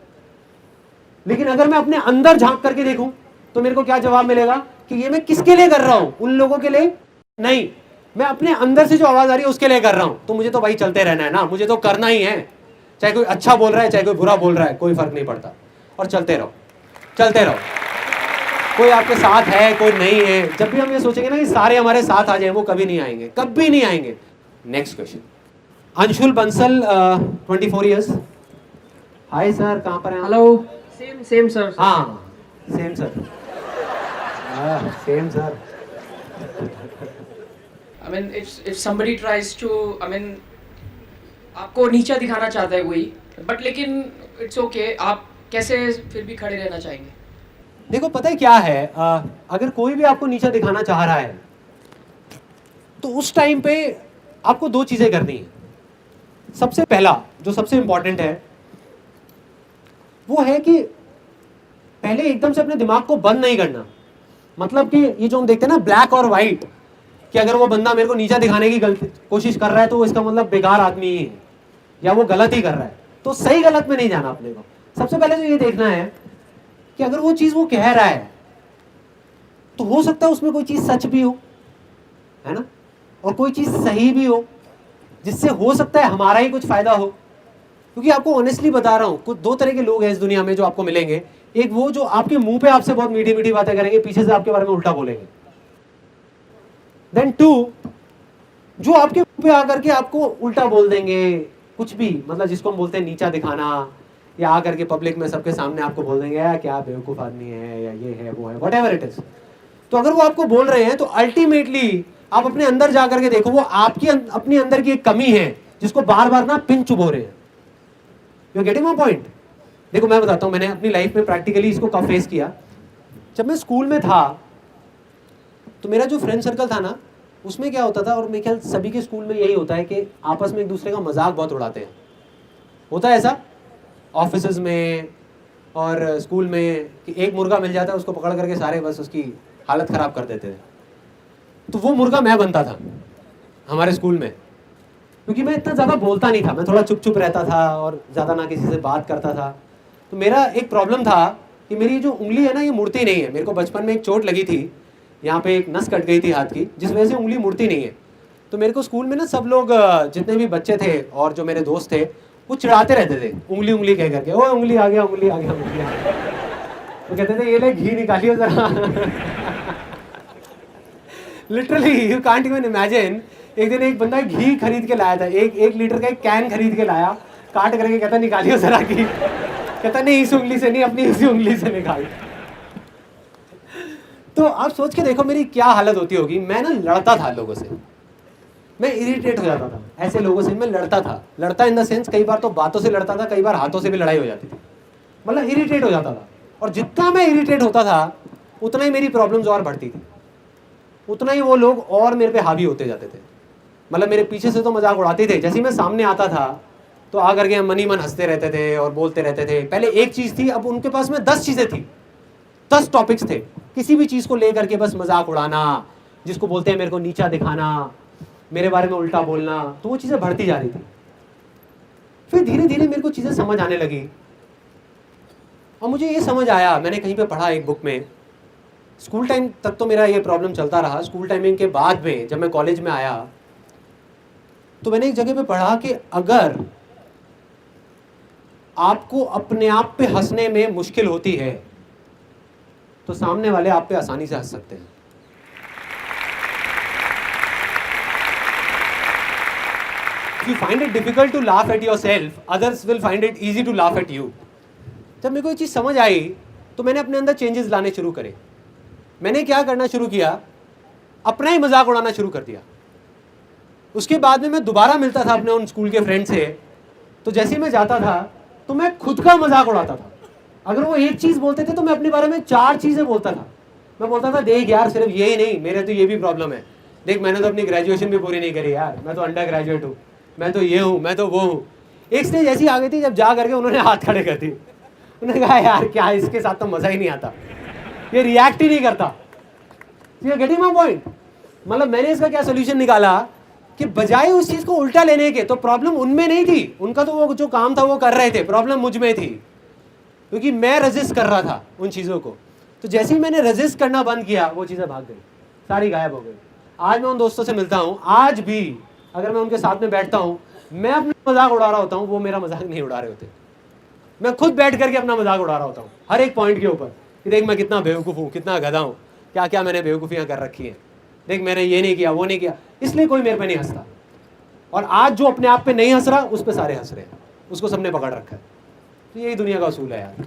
लेकिन अगर मैं अपने अंदर झांक करके देखूं तो मेरे को क्या जवाब मिलेगा कि ये मैं किसके लिए कर रहा हूं, उन लोगों के लिए नहीं, मैं अपने अंदर से जो आवाज आ रही है उसके लिए कर रहा हूं। तो मुझे तो भाई चलते रहना है ना, मुझे तो करना ही है, चाहे कोई अच्छा बोल रहा है चाहे कोई बुरा बोल रहा है, कोई फर्क नहीं पड़ता। और चलते रहो, चलते रहो, कोई आपके साथ है कोई नहीं है। जब भी हम ये सोचेंगे ना कि सारे हमारे साथ आ जाए, वो कभी नहीं आएंगे, कभी नहीं आएंगे। Next question, Anshul Bansal 24 years. Hi sir, कहाँ पर हैं? Hello, same sir. हाँ same sir, same sir. I mean, if somebody tries to, I mean, आपको नीचा दिखाना चाहता है कोई, बट लेकिन इट्स ओके, आप कैसे फिर भी खड़े रहना चाहेंगे? देखो पता है क्या है, अगर कोई भी आपको नीचा दिखाना चाह रहा है तो उस टाइम पे आपको दो चीजें करनी है। सबसे पहला जो सबसे इंपॉर्टेंट है वो है कि पहले एकदम से अपने दिमाग को बंद नहीं करना। मतलब कि ये जो हम देखते हैं ना ब्लैक और व्हाइट, कि अगर वो बंदा मेरे को नीचा दिखाने की कोशिश कर रहा है तो वो इसका मतलब बेकार आदमी ही है या वो गलत ही कर रहा है। तो सही गलत में नहीं जाना अपने को। सबसे पहले तो ये देखना है कि अगर वो चीज वो कह रहा है तो हो सकता है उसमें कोई चीज सच भी हो, है ना, और कोई चीज सही भी हो, जिससे हो सकता है हमारा ही कुछ फायदा हो। क्योंकि आपको ऑनेस्टली बता रहा हूं, कुछ दो तरह के लोग हैं इस दुनिया में जो आपको मिलेंगे। एक वो जो आपके मुंह पे आपसे बहुत मीठी मीठी बातें करेंगे, पीछे से आपके बारे में उल्टा बोलेंगे। देन टू, जो आपके मुंह पे आकर के आपको उल्टा बोल देंगे कुछ भी, मतलब जिसको हम बोलते हैं नीचा दिखाना, या आकर के पब्लिक में सबके सामने आपको बोल देंगे यार क्या बेवकूफ आदमी है, या ये है वो है, व्हाटएवर इट इज। तो अगर वो आपको बोल रहे हैं तो अल्टीमेटली आप अपने अंदर जाकर के देखो, वो आपकी अपनी अंदर की एक कमी है जिसको बार बार ना पिन चुभो रहे हैं। You getting my point? देखो मैं बताता हूँ, मैंने अपनी लाइफ में प्रैक्टिकली इसको कब फेस किया। जब मैं स्कूल में था तो मेरा जो फ्रेंड सर्कल था ना, उसमें क्या होता था, और मेरे ख्याल सभी के स्कूल में यही होता है कि आपस में एक दूसरे का मजाक बहुत उड़ाते हैं। होता है ऐसा ऑफिसेज में और स्कूल में कि एक मुर्गा मिल जाता है, उसको पकड़ करके सारे बस उसकी हालत ख़राब कर देते थे। तो वो मुर्गा मैं बनता था हमारे स्कूल में, क्योंकि मैं इतना ज़्यादा बोलता नहीं था, मैं थोड़ा चुप चुप रहता था और ज़्यादा ना किसी से बात करता था। तो मेरा एक प्रॉब्लम था कि मेरी जो उंगली है ना ये मुड़ती नहीं है। मेरे को बचपन में एक चोट लगी थी, यहाँ पे एक नस कट गई थी हाथ की, जिस वजह से उंगली मुड़ती नहीं है। तो मेरे को स्कूल में ना सब लोग जितने भी बच्चे थे और जो मेरे दोस्त थे वो चिढ़ाते रहते थे उंगली उंगली कह करके, ओ उंगली आ गया उंगली आ गया उंगली आ गया। वो कहते थे ये ले घी निकालियो जरा। Literally you can't even imagine. एक दिन एक बंदा घी खरीद के लाया था, एक लीटर का एक कैन खरीद के लाया, काट करके कहता निकालियो जरा घी। कहता नहीं इस उंगली से नहीं, अपनी इसी उंगली से निकाल। तो आप सोच के देखो मेरी क्या हालत होती होगी। मैं ना लड़ता था लोगों से, मैं इरिटेट हो जाता था ऐसे लोगों से। मैं लड़ता था, लड़ता इन द सेंस कई बार तो बातों से लड़ता था, कई बार हाथों से भी लड़ाई हो जाती थी। मतलब इरिटेट हो जाता था, और जितना मैं इरिटेट होता था उतना ही मेरी प्रॉब्लम्स और बढ़ती थी, उतना ही वो लोग और मेरे पे हावी होते जाते थे। मतलब मेरे पीछे से तो मजाक उड़ाते थे, जैसे ही मैं सामने आता था तो आकर के मन ही मन हंसते रहते थे और बोलते रहते थे। पहले एक चीज़ थी, अब उनके पास में 10 चीज़ें थी, 10 टॉपिक्स थे, किसी भी चीज़ को लेकर के बस मजाक उड़ाना, जिसको बोलते हैं मेरे को नीचा दिखाना, मेरे बारे में उल्टा बोलना। तो वो चीज़ें बढ़ती जा रही थी। फिर धीरे धीरे मेरे को चीज़ें समझ आने लगी, और मुझे ये समझ आया, मैंने कहीं पे पढ़ा एक बुक में। स्कूल टाइम तक तो मेरा ये प्रॉब्लम चलता रहा। स्कूल टाइमिंग के बाद में जब मैं कॉलेज में आया तो मैंने एक जगह पे पढ़ा कि अगर आपको अपने आप पे हंसने में मुश्किल होती है तो सामने वाले आप पे आसानी से हंस सकते हैं। If you find it difficult to laugh at yourself, others will find it easy to laugh at you. जब मेरे को ये चीज़ समझ आई तो मैंने अपने अंदर चेंजेस लाने शुरू करे। मैंने क्या करना शुरू किया, अपना ही मजाक उड़ाना शुरू कर दिया। उसके बाद में मैं दोबारा मिलता था अपने उन स्कूल के फ्रेंड से, तो जैसे ही मैं जाता था तो मैं खुद का मजाक उड़ाता था। अगर वो एक चीज़ बोलते थे तो मैं अपने बारे में 4 चीज़ें बोलता था। मैं बोलता था देख यार सिर्फ यही नहीं, मेरे तो ये भी प्रॉब्लम है, देख मैंने तो अपनी ग्रेजुएशन भी पूरी नहीं करी यार, मैं तो अंडर ग्रेजुएट हूँ, मैं तो ये हूँ, मैं तो वो हूँ। एक स्टेज ऐसी आ गई थी जब जा करके उन्होंने हाथ खड़े कर दिए। उन्होंने कहा यार क्या इसके साथ तो मज़ा ही नहीं आता, ये रिएक्ट ही नहीं करता। You are getting my point? मतलब मैंने इसका क्या सोल्यूशन निकाला कि बजाय उस चीज़ को उल्टा लेने के, तो प्रॉब्लम उनमें नहीं थी, उनका तो वो जो काम था वो कर रहे थे, प्रॉब्लम मुझ में थी, क्योंकि मैं रेजिस्ट कर रहा था उन चीज़ों को। तो जैसे ही मैंने रेजिस्ट करना बंद किया वो चीज़ें भाग गई, सारी गायब हो गई। आज मैं उन दोस्तों से मिलता हूँ, आज भी अगर मैं उनके साथ में बैठता हूँ, मैं अपना मजाक उड़ा रहा होता हूँ, वो मेरा मजाक नहीं उड़ा रहे होते। मैं खुद बैठ करके अपना मजाक उड़ा रहा होता हूँ हर एक पॉइंट के ऊपर कि देख मैं कितना बेवकूफ़ हूँ, कितना गधा हूँ, क्या क्या मैंने बेवकूफ़ियाँ कर रखी हैं, देख मैंने ये नहीं किया, वो नहीं किया, इसलिए कोई मेरे पे नहीं हंसता। और आज जो अपने आप पे नहीं हंस रहा, उस पे सारे हंस रहे हैं, उसको सबने पकड़ रखा है। तो यही दुनिया का असूल है यार।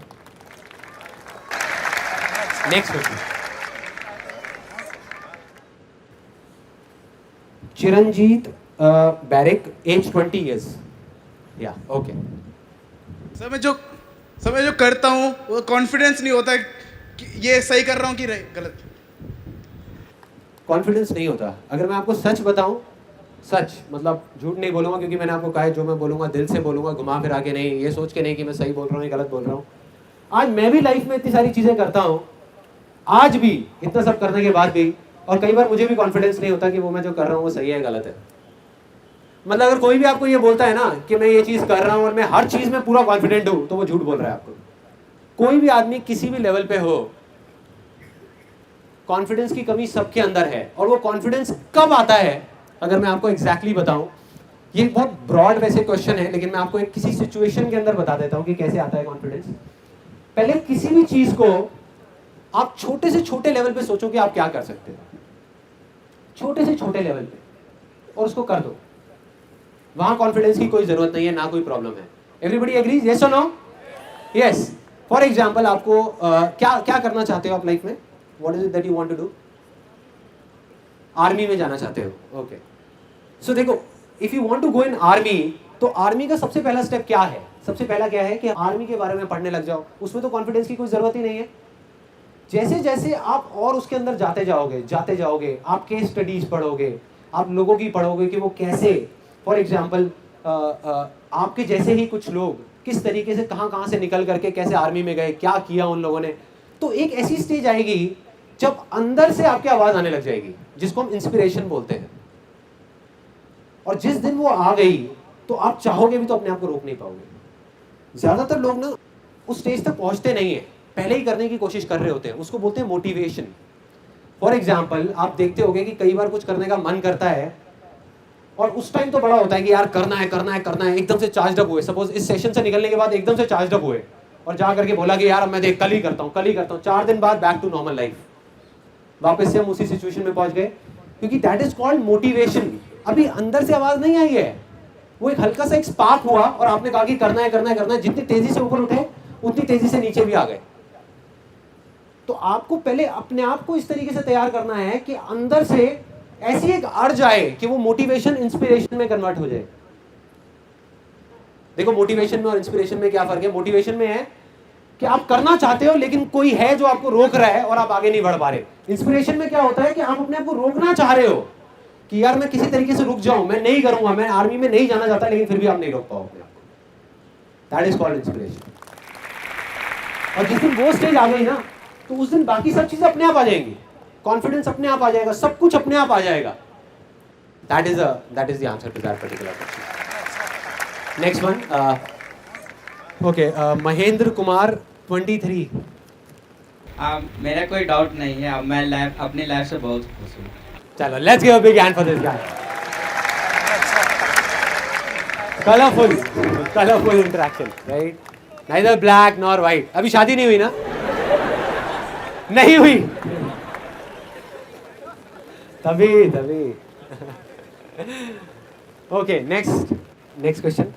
Next question, Chiranjit Bairik, age 20 years। या ओके। सर मैं जो करता हूँ वो कॉन्फिडेंस नहीं होता कि ये सही कर रहा हूँ कि गलत। कॉन्फिडेंस नहीं होता। अगर मैं आपको सच बताऊं, सच मतलब झूठ नहीं बोलूंगा, क्योंकि मैंने आपको कहा है जो मैं बोलूंगा दिल से बोलूंगा, घुमा फिरा के नहीं, ये सोच के नहीं कि मैं सही बोल रहा हूँ या गलत बोल रहा हूँ। आज मैं भी लाइफ में इतनी सारी चीज़ें करता हूँ, आज भी इतना सब करने के बाद भी, और कई बार मुझे भी कॉन्फिडेंस नहीं होता कि वो मैं जो कर रहा हूँ वो सही है गलत है। मतलब अगर कोई भी आपको ये बोलता है ना कि मैं ये चीज़ कर रहा हूँ और मैं हर चीज़ में पूरा कॉन्फिडेंट हूँ, तो वो झूठ बोल रहा है आपको। कोई भी आदमी किसी भी लेवल पे हो, कॉन्फिडेंस की कमी सबके अंदर है। और वो कॉन्फिडेंस कब आता है, अगर मैं आपको एग्जैक्टली बताऊं, ये बहुत ब्रॉड वैसे क्वेश्चन है, लेकिन मैं आपको एक किसी सिचुएशन के अंदर बता देता हूं कि कैसे आता है कॉन्फिडेंस। पहले किसी भी चीज को आप छोटे से छोटे लेवल पे सोचो कि आप क्या कर सकते हो, छोटे से छोटे लेवल पे, और उसको कर दो। वहां कॉन्फिडेंस की कोई जरूरत नहीं है, ना कोई प्रॉब्लम है। एवरीबडी एग्रीज, यस और नो? यस। फॉर एग्जाम्पल, आपको क्या क्या करना चाहते हो आप लाइफ में? What is it that you want to do? Army में जाना चाहते हो, ओके। सो देखो, if you want to go in army, तो आर्मी का सबसे पहला स्टेप क्या है? सबसे पहला क्या है कि आर्मी के बारे में पढ़ने लग जाओ। उसमें तो कॉन्फिडेंस की कोई जरूरत ही नहीं है। जैसे जैसे आप और उसके अंदर जाते जाओगे, आप केस स्टडीज पढ़ोगे, आप लोगों की पढ़ोगे कि वो कैसे, फॉर एग्जाम्पल आपके जैसे ही कुछ लोग किस तरीके से कहाँ से निकल करके कैसे आर्मी में गए, क्या किया उन लोगों ने। तो एक ऐसी स्टेज आएगी जब अंदर से आपकी आवाज आने लग जाएगी, जिसको हम इंस्पिरेशन बोलते हैं। और जिस दिन वो आ गई तो आप चाहोगे भी तो अपने आप को रोक नहीं पाओगे। ज्यादातर लोग ना उस स्टेज तक पहुंचते नहीं है, पहले ही करने की कोशिश कर रहे होते हैं। उसको बोलते हैं मोटिवेशन। फॉर एग्जाम्पल, आप देखते होंगे कि कई बार कुछ करने का मन करता है और उस टाइम तो बड़ा होता है कि यार करना है, एकदम से चार्ज अप हुए। सपोज इस सेशन से निकलने के बाद एकदम से चार्ज अप हुए और जा करके बोला कि यार मैं देख कल ही करता हूँ। 4 दिन बाद बैक टू नॉर्मल लाइफ, वापस से हम उसी सिचुएशन में पहुंच गए, क्योंकि दैट इज कॉल्ड मोटिवेशन। अभी अंदर से आवाज नहीं आई है, वो एक हल्का सा एक स्पार्क हुआ और आपने कहा कि करना है। जितनी तेजी से ऊपर उठे उतनी तेजी से नीचे भी आ गए। तो आपको पहले अपने आप को इस तरीके से तैयार करना है कि अंदर से ऐसी एक अर्ज आए कि वो मोटिवेशन इंस्पिरेशन में कन्वर्ट हो जाए। देखो, मोटिवेशन में और इंस्पिरेशन में क्या फर्क है? मोटिवेशन में है कि आप करना चाहते हो लेकिन कोई है जो आपको रोक रहा है और आप आगे नहीं बढ़ पा रहे। इंस्पिरेशन में क्या होता है कि आप अपने आप को रोकना चाह रहे हो कि यार मैं किसी तरीके से रुक जाऊं, मैं नहीं करूंगा, मैं आर्मी में नहीं जाना चाहता, लेकिन फिर भी आप नहीं रोक पाओ अपने आप को। That is called inspiration. और जिस दिन वो स्टेज आ गई ना, तो उस दिन बाकी सब चीजें अपने आप आ जाएंगी। कॉन्फिडेंस अपने आप आ जाएगा, सब कुछ अपने आप आ जाएगा। That is the answer to that particular question. Next one, okay, Mahendra Kumar 23। मेरा कोई डाउट नहीं है, मैं अपनी लाइफ से बहुत खुश हूँ। चलो, let's give a big hand for this guy. Colourful interaction, right? Neither black nor white. अभी शादी नहीं हुई ना? नहीं हुई तभी okay, next question.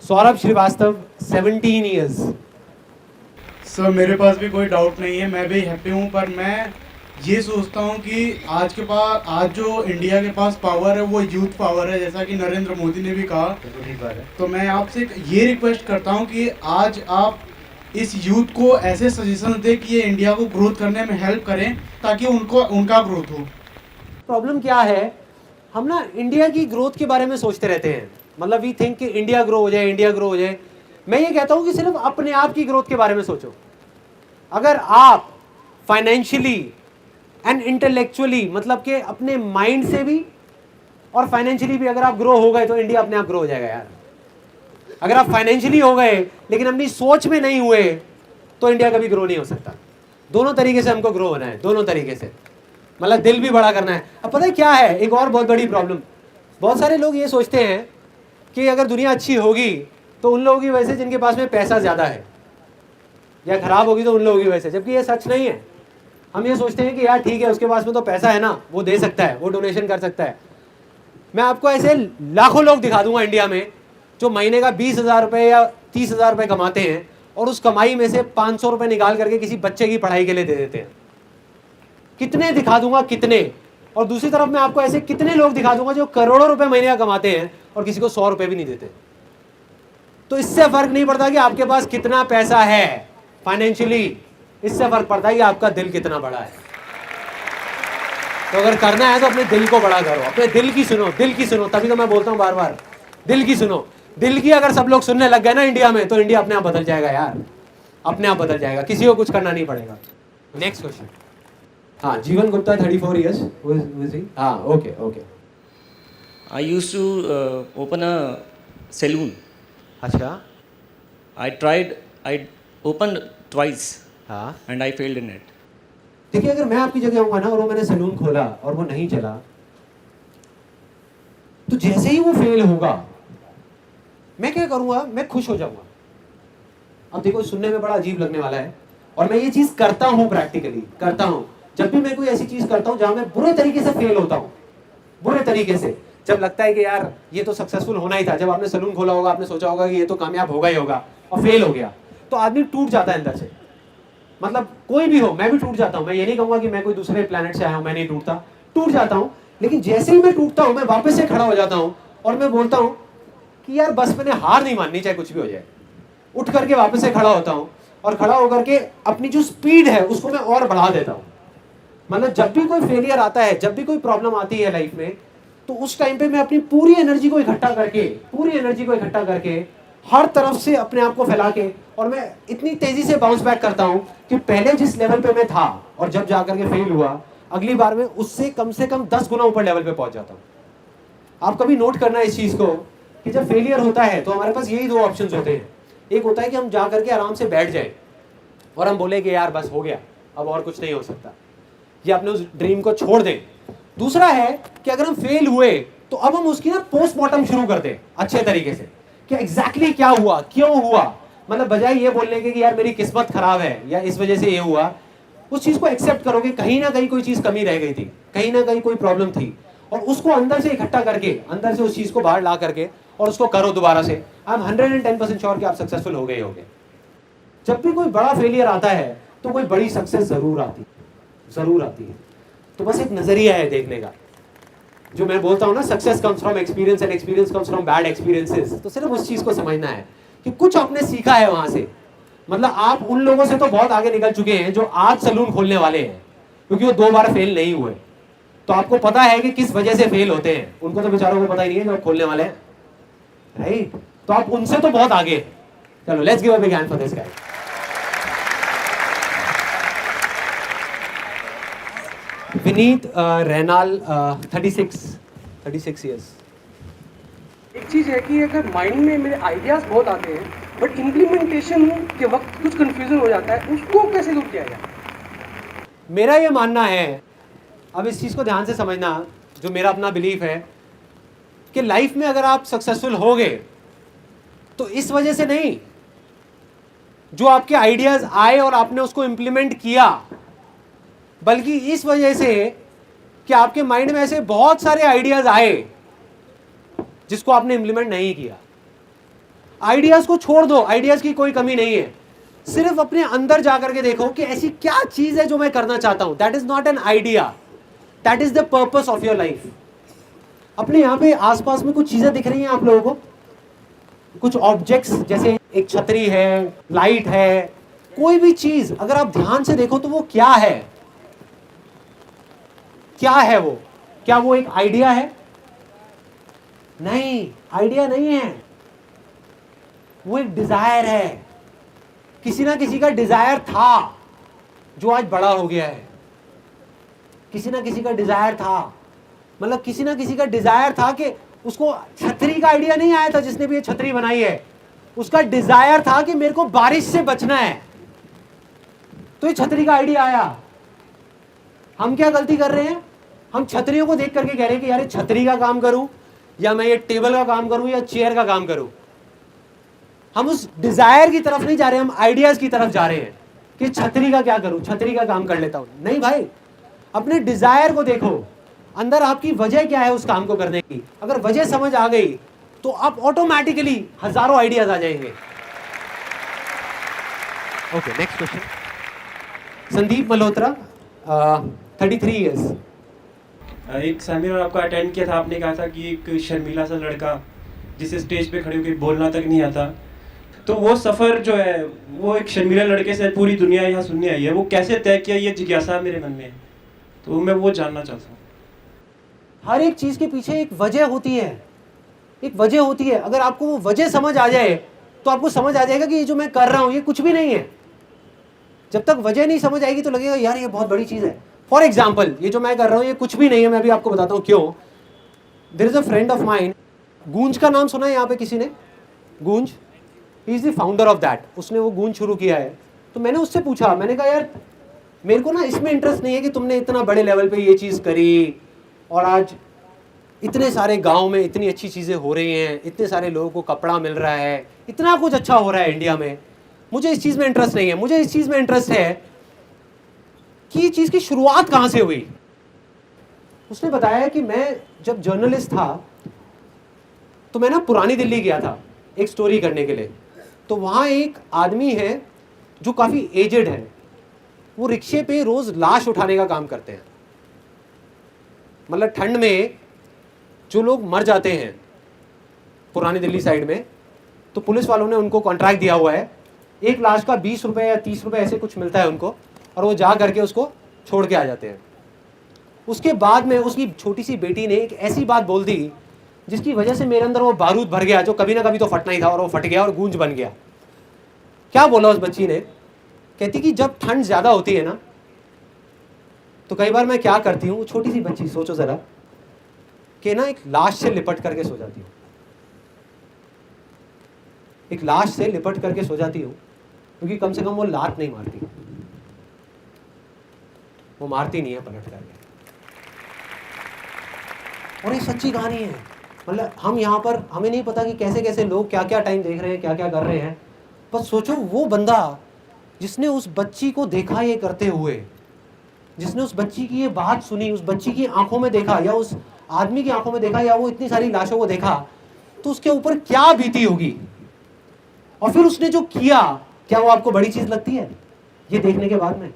Saurabh Srivastava, 17 years। Sir मेरे पास भी कोई डाउट नहीं है, मैं भी हैप्पी हूँ, पर मैं ये सोचता हूँ कि आज जो इंडिया के पास पावर है वो यूथ पावर है, जैसा कि नरेंद्र मोदी ने भी कहा। तो मैं आपसे ये रिक्वेस्ट करता हूँ कि आज आप इस यूथ को ऐसे सजेशन दें कि ये इंडिया को ग्रोथ करने में हेल्प करें, ताकि उनका ग्रोथ हो। प्रॉब्लम क्या है, हम ना इंडिया की ग्रोथ के बारे में सोचते रहते हैं। मतलब वी थिंक कि इंडिया ग्रो हो जाए। मैं ये कहता हूं कि सिर्फ अपने आप की ग्रोथ के बारे में सोचो। अगर आप फाइनेंशियली एंड इंटेलेक्चुअली, मतलब कि अपने माइंड से भी और फाइनेंशियली भी अगर आप ग्रो हो गए, तो इंडिया अपने आप ग्रो हो जाएगा यार। अगर आप फाइनेंशियली हो गए लेकिन अपनी सोच में नहीं हुए, तो इंडिया कभी ग्रो नहीं हो सकता। दोनों तरीके से हमको ग्रो होना है, दोनों तरीके से, मतलब दिल भी बड़ा करना है। अब पता है क्या है, एक और बहुत बड़ी प्रॉब्लम, बहुत सारे लोग ये सोचते हैं कि अगर दुनिया अच्छी होगी तो उन लोगों की वजह से जिनके पास में पैसा ज़्यादा है, या खराब होगी तो उन लोगों की वजह से, जबकि ये सच नहीं है। हम ये सोचते हैं कि यार ठीक है, उसके पास में तो पैसा है ना, वो दे सकता है, वो डोनेशन कर सकता है। मैं आपको ऐसे लाखों लोग दिखा दूंगा इंडिया में जो महीने का 20,000 रुपये या 30,000 रुपये कमाते हैं और उस कमाई में से 500 रुपये निकाल करके किसी बच्चे की पढ़ाई के लिए दे देते हैं। कितने दिखा दूंगा, कितने। और दूसरी तरफ मैं आपको ऐसे कितने लोग दिखा दूंगा जो करोड़ों रुपए महीने का कमाते हैं और किसी को 100 रुपये भी नहीं देते। तो इससे फर्क नहीं पड़ता कि आपके पास कितना पैसा है फाइनेंशियली, इससे फर्क पड़ता है कि आपका दिल कितना बड़ा है। तो अगर करना है तो अपने दिल को बड़ा करो, अपने दिल की सुनो, दिल की सुनो। तभी तो मैं बोलता हूं बार बार, दिल की सुनो। दिल की अगर सब लोग सुनने लग गए ना इंडिया में, तो इंडिया अपने आप बदल जाएगा यार, अपने आप बदल जाएगा, किसी को कुछ करना नहीं पड़ेगा। Next question. हाँ, जीवन गुप्ता 34 years। हाँ, okay okay. I used to open a saloon. अच्छा, I opened twice हाँ, and I failed in it. देखिए अगर मैं आपकी जगह होऊंगा ना और वो मैंने सैलून खोला और वो नहीं चला, तो जैसे ही वो फेल होगा मैं क्या करूंगा, मैं खुश हो जाऊंगा। अब देखो सुनने में बड़ा अजीब लगने वाला है, और मैं ये चीज करता हूं, प्रैक्टिकली करता हूं। जब भी मैं कोई ऐसी चीज करता हूं जहां मैं बुरे तरीके से फेल होता हूं, बुरे तरीके से, जब लगता है कि यार ये तो सक्सेसफुल होना ही था, जब आपने सैलून खोला होगा आपने सोचा होगा कि ये तो कामयाब होगा ही होगा और फेल हो गया, तो आदमी टूट जाता है अंदर से। मतलब कोई भी हो, मैं भी टूट जाता हूं। मैं ये नहीं कहूंगा कि मैं कोई दूसरे प्लेनेट से आया हूं, मैं नहीं टूटता, टूट जाता हूं। लेकिन जैसे ही मैं टूटता हूं मैं वापस से खड़ा हो जाता हूं और मैं बोलता हूं कि यार बस मैंने हार नहीं माननी, चाहे कुछ भी हो जाए। उठ करके वापस से खड़ा होता हूं और खड़ा होकर के अपनी जो स्पीड है उसको मैं और बढ़ा देता हूं। मतलब जब भी कोई फेलियर आता है, जब भी कोई प्रॉब्लम आती है लाइफ में, तो उस टाइम पे मैं अपनी पूरी एनर्जी को इकट्ठा करके हर तरफ से अपने आप को फैला के, और मैं इतनी तेजी से बाउंस बैक करता हूं कि पहले जिस लेवल पे मैं था और जब जाकर के फेल हुआ, अगली बार में उससे कम से कम 10 गुना ऊपर लेवल पे पहुंच जाता हूं। आप कभी नोट करना इस चीज को कि जब फेलियर होता है तो हमारे पास यही दो ऑप्शंस होते हैं। एक होता है कि हम जा करके आराम से बैठ जाए और हम बोले कि यार बस हो गया, अब और कुछ नहीं हो सकता, या अपने उस ड्रीम को छोड़ दें। दूसरा है कि अगर हम फेल हुए तो अब हम उसकी ना पोस्टमार्टम शुरू करते हैं अच्छे तरीके से, कि एग्जैक्टली क्या हुआ, क्यों हुआ। मतलब बजाय ये बोलने के कि यार मेरी किस्मत खराब है या इस वजह से ये हुआ, उस चीज को एक्सेप्ट करो कि कहीं ना कहीं कोई चीज कमी रह गई थी, कहीं ना कहीं कोई प्रॉब्लम थी, और उसको अंदर से इकट्ठा करके, अंदर से उस चीज को बाहर ला करके और उसको करो दोबारा से। आई एम 110% श्योर कि आप सक्सेसफुल हो गए होगे। जब भी कोई बड़ा फेलियर आता है तो कोई बड़ी सक्सेस जरूर आती है। तो बस एक नजरिया है देखने का, जो मैं बोलता हूँ ना, success comes from experience and experience comes from bad experiences. तो सिर्फ उस चीज को समझना है कि कुछ आपने सीखा है वहां से। मतलब आप उन लोगों से तो बहुत आगे निकल चुके हैं जो आज सैलून खोलने वाले हैं, क्योंकि वो 2 बार फेल नहीं हुए। तो आपको पता है कि किस वजह से फेल होते हैं, उनको तो बेचारों को पता ही नहीं है जो खोलने वाले हैं, राइट? तो आप उनसे तो बहुत आगे हैं। चलो, let's give a big hand for this guy. Vineet Rainal 36 years। एक चीज़ है कि अगर माइंड में मेरे आइडियाज़ बहुत आते हैं बट इम्प्लीमेंटेशन के वक्त कुछ कंफ्यूजन हो जाता है, उसको कैसे दूर किया जाए? मेरा ये मानना है, अब इस चीज़ को ध्यान से समझना, जो मेरा अपना बिलीफ है कि लाइफ में अगर आप सक्सेसफुल होगे तो इस वजह से नहीं, जो आपके आइडियाज़ आए और आपने उसको इम्प्लीमेंट किया, बल्कि इस वजह से कि आपके माइंड में ऐसे बहुत सारे आइडियाज़ आए जिसको आपने इम्प्लीमेंट नहीं किया। आइडियाज़ को छोड़ दो, आइडियाज़ की कोई कमी नहीं है, सिर्फ अपने अंदर जाकर के देखो कि ऐसी क्या चीज़ है जो मैं करना चाहता हूं। That is not an idea, that is the purpose of your life. अपने यहाँ पे आसपास में कुछ चीज़ें दिख रही हैं आप लोगों को, कुछ ऑब्जेक्ट्स, जैसे एक छतरी है, लाइट है, कोई भी चीज़ अगर आप ध्यान से देखो तो वो क्या है? क्या है वो? क्या वो एक आइडिया है? नहीं, आइडिया नहीं है, वो एक डिजायर है। किसी ना किसी का डिजायर था जो आज बड़ा हो गया है। किसी ना किसी का डिजायर था, मतलब किसी ना किसी का डिजायर था कि उसको छतरी का आइडिया नहीं आया था जिसने भी ये छतरी बनाई है, उसका डिजायर था कि मेरे को बारिश से बचना है, तो ये छतरी का आइडिया आया। हम क्या गलती कर रहे हैं, हम छतरियों को देख करके कह रहे हैं कि यार छतरी का काम करूं या मैं ये टेबल का काम करूं या चेयर का काम करूं। हम उस डिजायर की तरफ नहीं जा रहे, हम आइडियाज की तरफ जा रहे हैं कि छतरी का क्या करूं, छतरी का काम कर लेता हूं। नहीं भाई, अपने डिजायर को देखो, अंदर आपकी वजह क्या है उस काम को करने की। अगर वजह समझ आ गई तो आप ऑटोमेटिकली हजारों आइडियाज आ जाएंगे। Okay, next question. Sandeep Malhotra, 33 years. एक सेमिनार आपका अटेंड किया था, आपने कहा था कि एक शर्मीला सा लड़का जिसे स्टेज पे खड़े होकर बोलना तक नहीं आता, तो वो सफ़र जो है वो एक शर्मीला लड़के से पूरी दुनिया यहाँ सुनने आई है, वो कैसे तय किया, ये जिज्ञासा मेरे मन में है, तो मैं वो जानना चाहता हूँ। हर एक चीज के पीछे एक वजह होती है, एक वजह होती है। अगर आपको वो वजह समझ आ जाए तो आपको समझ आ जाएगा कि ये जो मैं कर रहा हूँ ये कुछ भी नहीं है। जब तक वजह नहीं समझ आएगी तो लगेगा यार ये बहुत बड़ी चीज है। फॉर एग्जाम्पल, ये जो मैं कर रहा हूँ ये कुछ भी नहीं है, मैं अभी आपको बताता हूँ क्यों। There is a friend of mine, Goonj का नाम सुना है यहाँ पे किसी ने? गूंज, he is the founder of that. उसने वो गूंज शुरू किया है। तो मैंने उससे पूछा, मैंने कहा यार मेरे को ना इसमें इंटरेस्ट नहीं है कि तुमने इतना बड़े लेवल पे ये चीज़ करी और आज इतने सारे गांव में इतनी अच्छी चीज़ें हो रही हैं, इतने सारे लोगों को कपड़ा मिल रहा है, इतना कुछ अच्छा हो रहा है इंडिया में। मुझे इस चीज़ में इंटरेस्ट नहीं है। मुझे इस चीज़ में इंटरेस्ट है कि ये चीज़ की शुरुआत कहाँ से हुई। उसने बताया कि मैं जब जर्नलिस्ट था तो मैं ना पुरानी दिल्ली गया था एक स्टोरी करने के लिए। तो वहाँ एक आदमी है जो काफ़ी एजेड है, वो रिक्शे पे रोज़ लाश उठाने का काम करते हैं। मतलब ठंड में जो लोग मर जाते हैं पुरानी दिल्ली साइड में, तो पुलिस वालों ने उनको कॉन्ट्रैक्ट दिया हुआ है, एक लाश का 20 रुपये या 30 रुपये ऐसे कुछ मिलता है उनको, और वो जा करके उसको छोड़ के आ जाते हैं। उसके बाद में उसकी छोटी सी बेटी ने एक ऐसी बात बोल दी जिसकी वजह से मेरे अंदर वो बारूद भर गया जो कभी ना कभी तो फटना ही था, और वो फट गया और गूंज बन गया। क्या बोला उस बच्ची ने? कहती कि जब ठंड ज़्यादा होती है ना तो कई बार मैं क्या करती हूँ, छोटी सी बच्ची, सोचो ज़रा, कि ना एक लाश से लिपट करके सो जाती हूँ। एक लाश से लिपट करके सो जाती हूँ क्योंकि कम से कम वो लात नहीं मारती, वो मारती नहीं है पलट करके। और ये सच्ची कहानी है। मतलब हम यहाँ पर, हमें नहीं पता कि कैसे कैसे लोग क्या क्या टाइम देख रहे हैं, क्या क्या कर रहे हैं। बस सोचो वो बंदा जिसने उस बच्ची को देखा ये करते हुए, जिसने उस बच्ची की ये बात सुनी, उस बच्ची की आंखों में देखा या उस आदमी की आंखों में देखा या वो इतनी सारी लाशों को देखा, तो उसके ऊपर क्या बीती होगी। और फिर उसने जो किया, क्या वो आपको बड़ी चीज लगती है ये देखने के बाद में?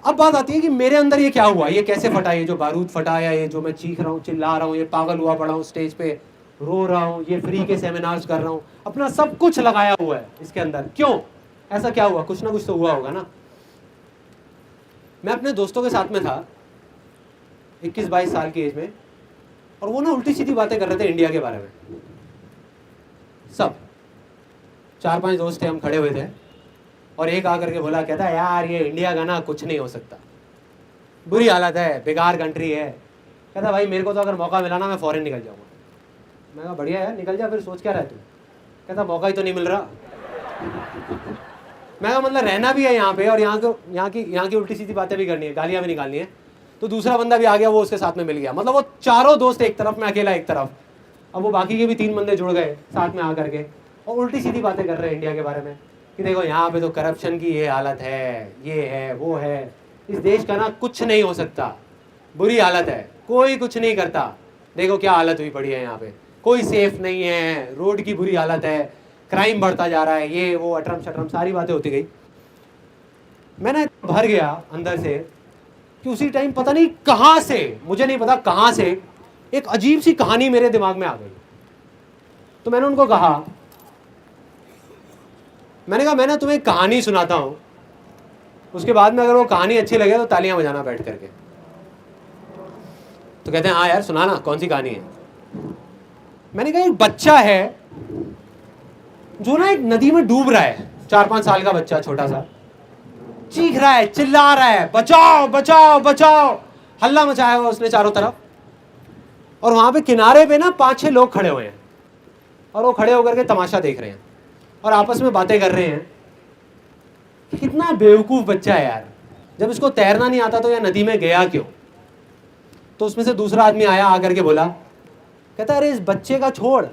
अब बात आती है कि मेरे अंदर ये क्या हुआ, ये कैसे फटा, ये जो बारूद फटा, या ये जो मैं चीख रहा हूँ, चिल्ला रहा हूँ, ये पागल हुआ पड़ा हूँ, स्टेज पे रो रहा हूँ, ये फ्री के सेमिनार्स कर रहा हूँ, अपना सब कुछ लगाया हुआ है इसके अंदर। क्यों ऐसा क्या हुआ? कुछ ना कुछ तो हुआ होगा ना। मैं अपने दोस्तों के साथ में था 21-22 साल की एज में, और वो ना उल्टी सीधी बातें कर रहे थे इंडिया के बारे में। सब 4-5 दोस्त थे, हम खड़े हुए थे, और एक आकर के बोला, कहता यार ये इंडिया का ना कुछ नहीं हो सकता, बुरी हालत है, बेकार कंट्री है। कहता भाई मेरे को तो अगर मौका मिला ना मैं फॉरेन निकल जाऊंगा। मैं कहा बढ़िया है, निकल जा, फिर सोच क्या रहा है तू? कहता मौका ही तो नहीं मिल रहा। मैं कहा मतलब रहना भी है यहाँ पे, और यहाँ की उल्टी सीधी बातें भी करनी है, गालियाँ भी निकालनी है। तो दूसरा बंदा भी आ गया, वो उसके साथ में मिल गया। मतलब वो चारों दोस्त एक तरफ, मैं अकेला एक तरफ। अब वो बाकी के भी 3 बंदे जुड़ गए साथ में आकर के, और उल्टी सीधी बातें कर रहे हैं इंडिया के बारे में कि देखो यहाँ पे तो करप्शन की ये हालत है, ये है, वो है, इस देश का ना कुछ नहीं हो सकता, बुरी हालत है, कोई कुछ नहीं करता, देखो क्या हालत हुई पड़ी है यहाँ पे, कोई सेफ नहीं है, रोड की बुरी हालत है, क्राइम बढ़ता जा रहा है, ये वो अटरम शटरम सारी बातें होती गई। मैंने भर गया अंदर से कि उसी टाइम पता नहीं कहाँ से, मुझे नहीं पता कहाँ से, एक अजीब सी कहानी मेरे दिमाग में आ गई। तो मैंने उनको कहा, मैंने कहा मैं ना तुम्हें एक कहानी सुनाता हूँ, उसके बाद में अगर वो कहानी अच्छी लगे तो तालियां बजाना बैठ करके। तो कहते हैं हाँ यार सुनाना, कौन सी कहानी है? मैंने कहा एक बच्चा है जो ना एक नदी में डूब रहा है, 4-5 साल का बच्चा, छोटा सा, चीख रहा है, चिल्ला रहा है, बचाओ बचाओ बचाओ, हल्ला मचाया हुआ उसने चारों तरफ। और वहां पे किनारे पे ना 5-6 लोग खड़े हुए हैं, और वो खड़े होकर के तमाशा देख रहे हैं और आपस में बातें कर रहे हैं कितना बेवकूफ़ बच्चा है यार, जब इसको तैरना नहीं आता तो यह नदी में गया क्यों? तो उसमें से दूसरा आदमी आया, आकर के बोला, कहता अरे इस बच्चे का छोड़,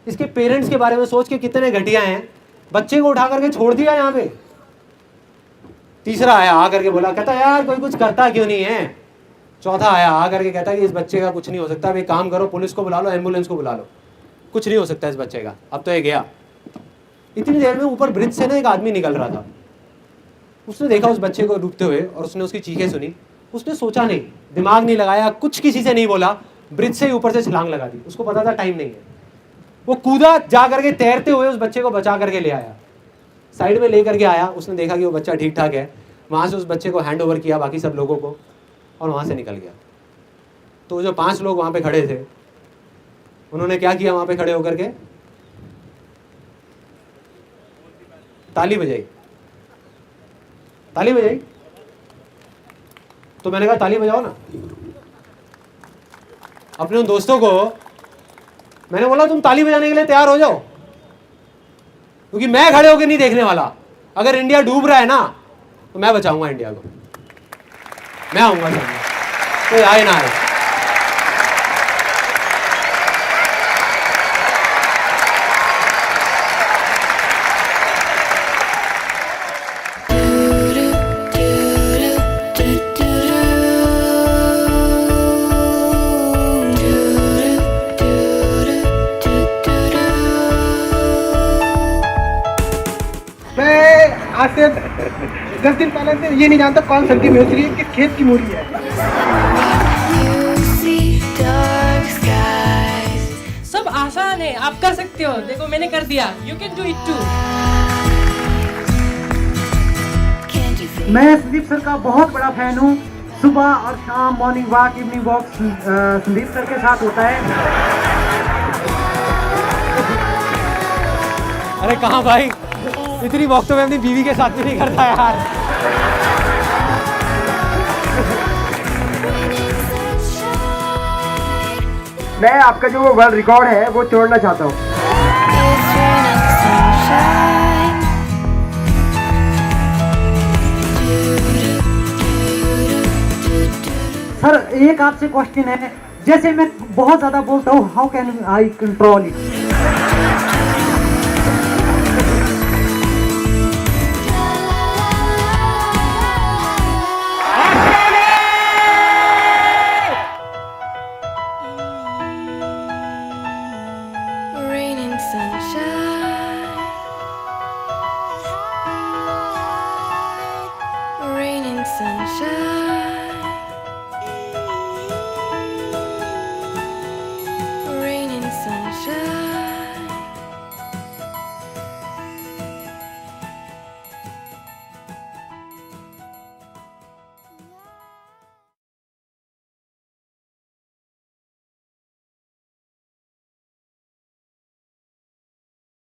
इसके पेरेंट्स के बारे में सोच के कितने घटिया हैं, बच्चे को उठा करके छोड़ दिया यहाँ पे। तीसरा आया, आकर के बोला, कहता यार कोई कुछ करता क्यों नहीं है। चौथा आया, आकर के कहता कि इस बच्चे का कुछ नहीं हो सकता, अब एक काम करो, पुलिस को बुला लो, एम्बुलेंस को बुला लो, कुछ नहीं हो सकता इस बच्चे का। अब तो ये गया। इतनी देर में ऊपर ब्रिज से ना एक आदमी निकल रहा था, उसने देखा उस बच्चे को डूबते हुए और उसने उसकी चीखें सुनी। उसने सोचा नहीं, दिमाग नहीं लगाया, कुछ किसी से नहीं बोला, ब्रिज से ही ऊपर से छलांग लगा दी। उसको पता था टाइम नहीं है, वो कूदा, जा करके तैरते हुए उस बच्चे को बचा करके ले आया, साइड में ले करके आया। उसने देखा कि वो बच्चा ठीक ठाक है, वहाँ से उस बच्चे को हैंड ओवर किया बाकी सब लोगों को और वहाँ से निकल गया। तो जो 5 लोग वहाँ पे खड़े थे, उन्होंने क्या किया, वहाँ पे खड़े होकर के ताली बजाई। ताली बजाई तो मैंने कहा ताली बजाओ ना। अपने उन दोस्तों को मैंने बोला तुम ताली बजाने के लिए तैयार हो जाओ, क्योंकि मैं खड़े होकर नहीं देखने वाला। अगर इंडिया डूब रहा है ना तो मैं बचाऊंगा इंडिया को, मैं आऊंगा सामने, कोई आए ना आए। आज से 10 दिन पहले से ये नहीं जानता कौन सब्जी बेच रही है, किस खेत की मूली है। सब आसान है, आप कर सकते हो। देखो मैंने कर दिया, you can do it too. मैं संदीप सर का बहुत बड़ा फैन हूँ। सुबह और शाम morning walk, evening walk Sandeep sir के साथ होता है। अरे कहाँ भाई, इतनी वॉक तो मैं अपनी बीवी के साथ भी नहीं करता यार। मैं आपका जो वो वर्ल्ड रिकॉर्ड है वो तोड़ना चाहता हूँ। सर एक आपसे क्वेश्चन है, जैसे मैं बहुत ज्यादा बोलता हूँ, how can I control it? Raining sunshine, raining sunshine.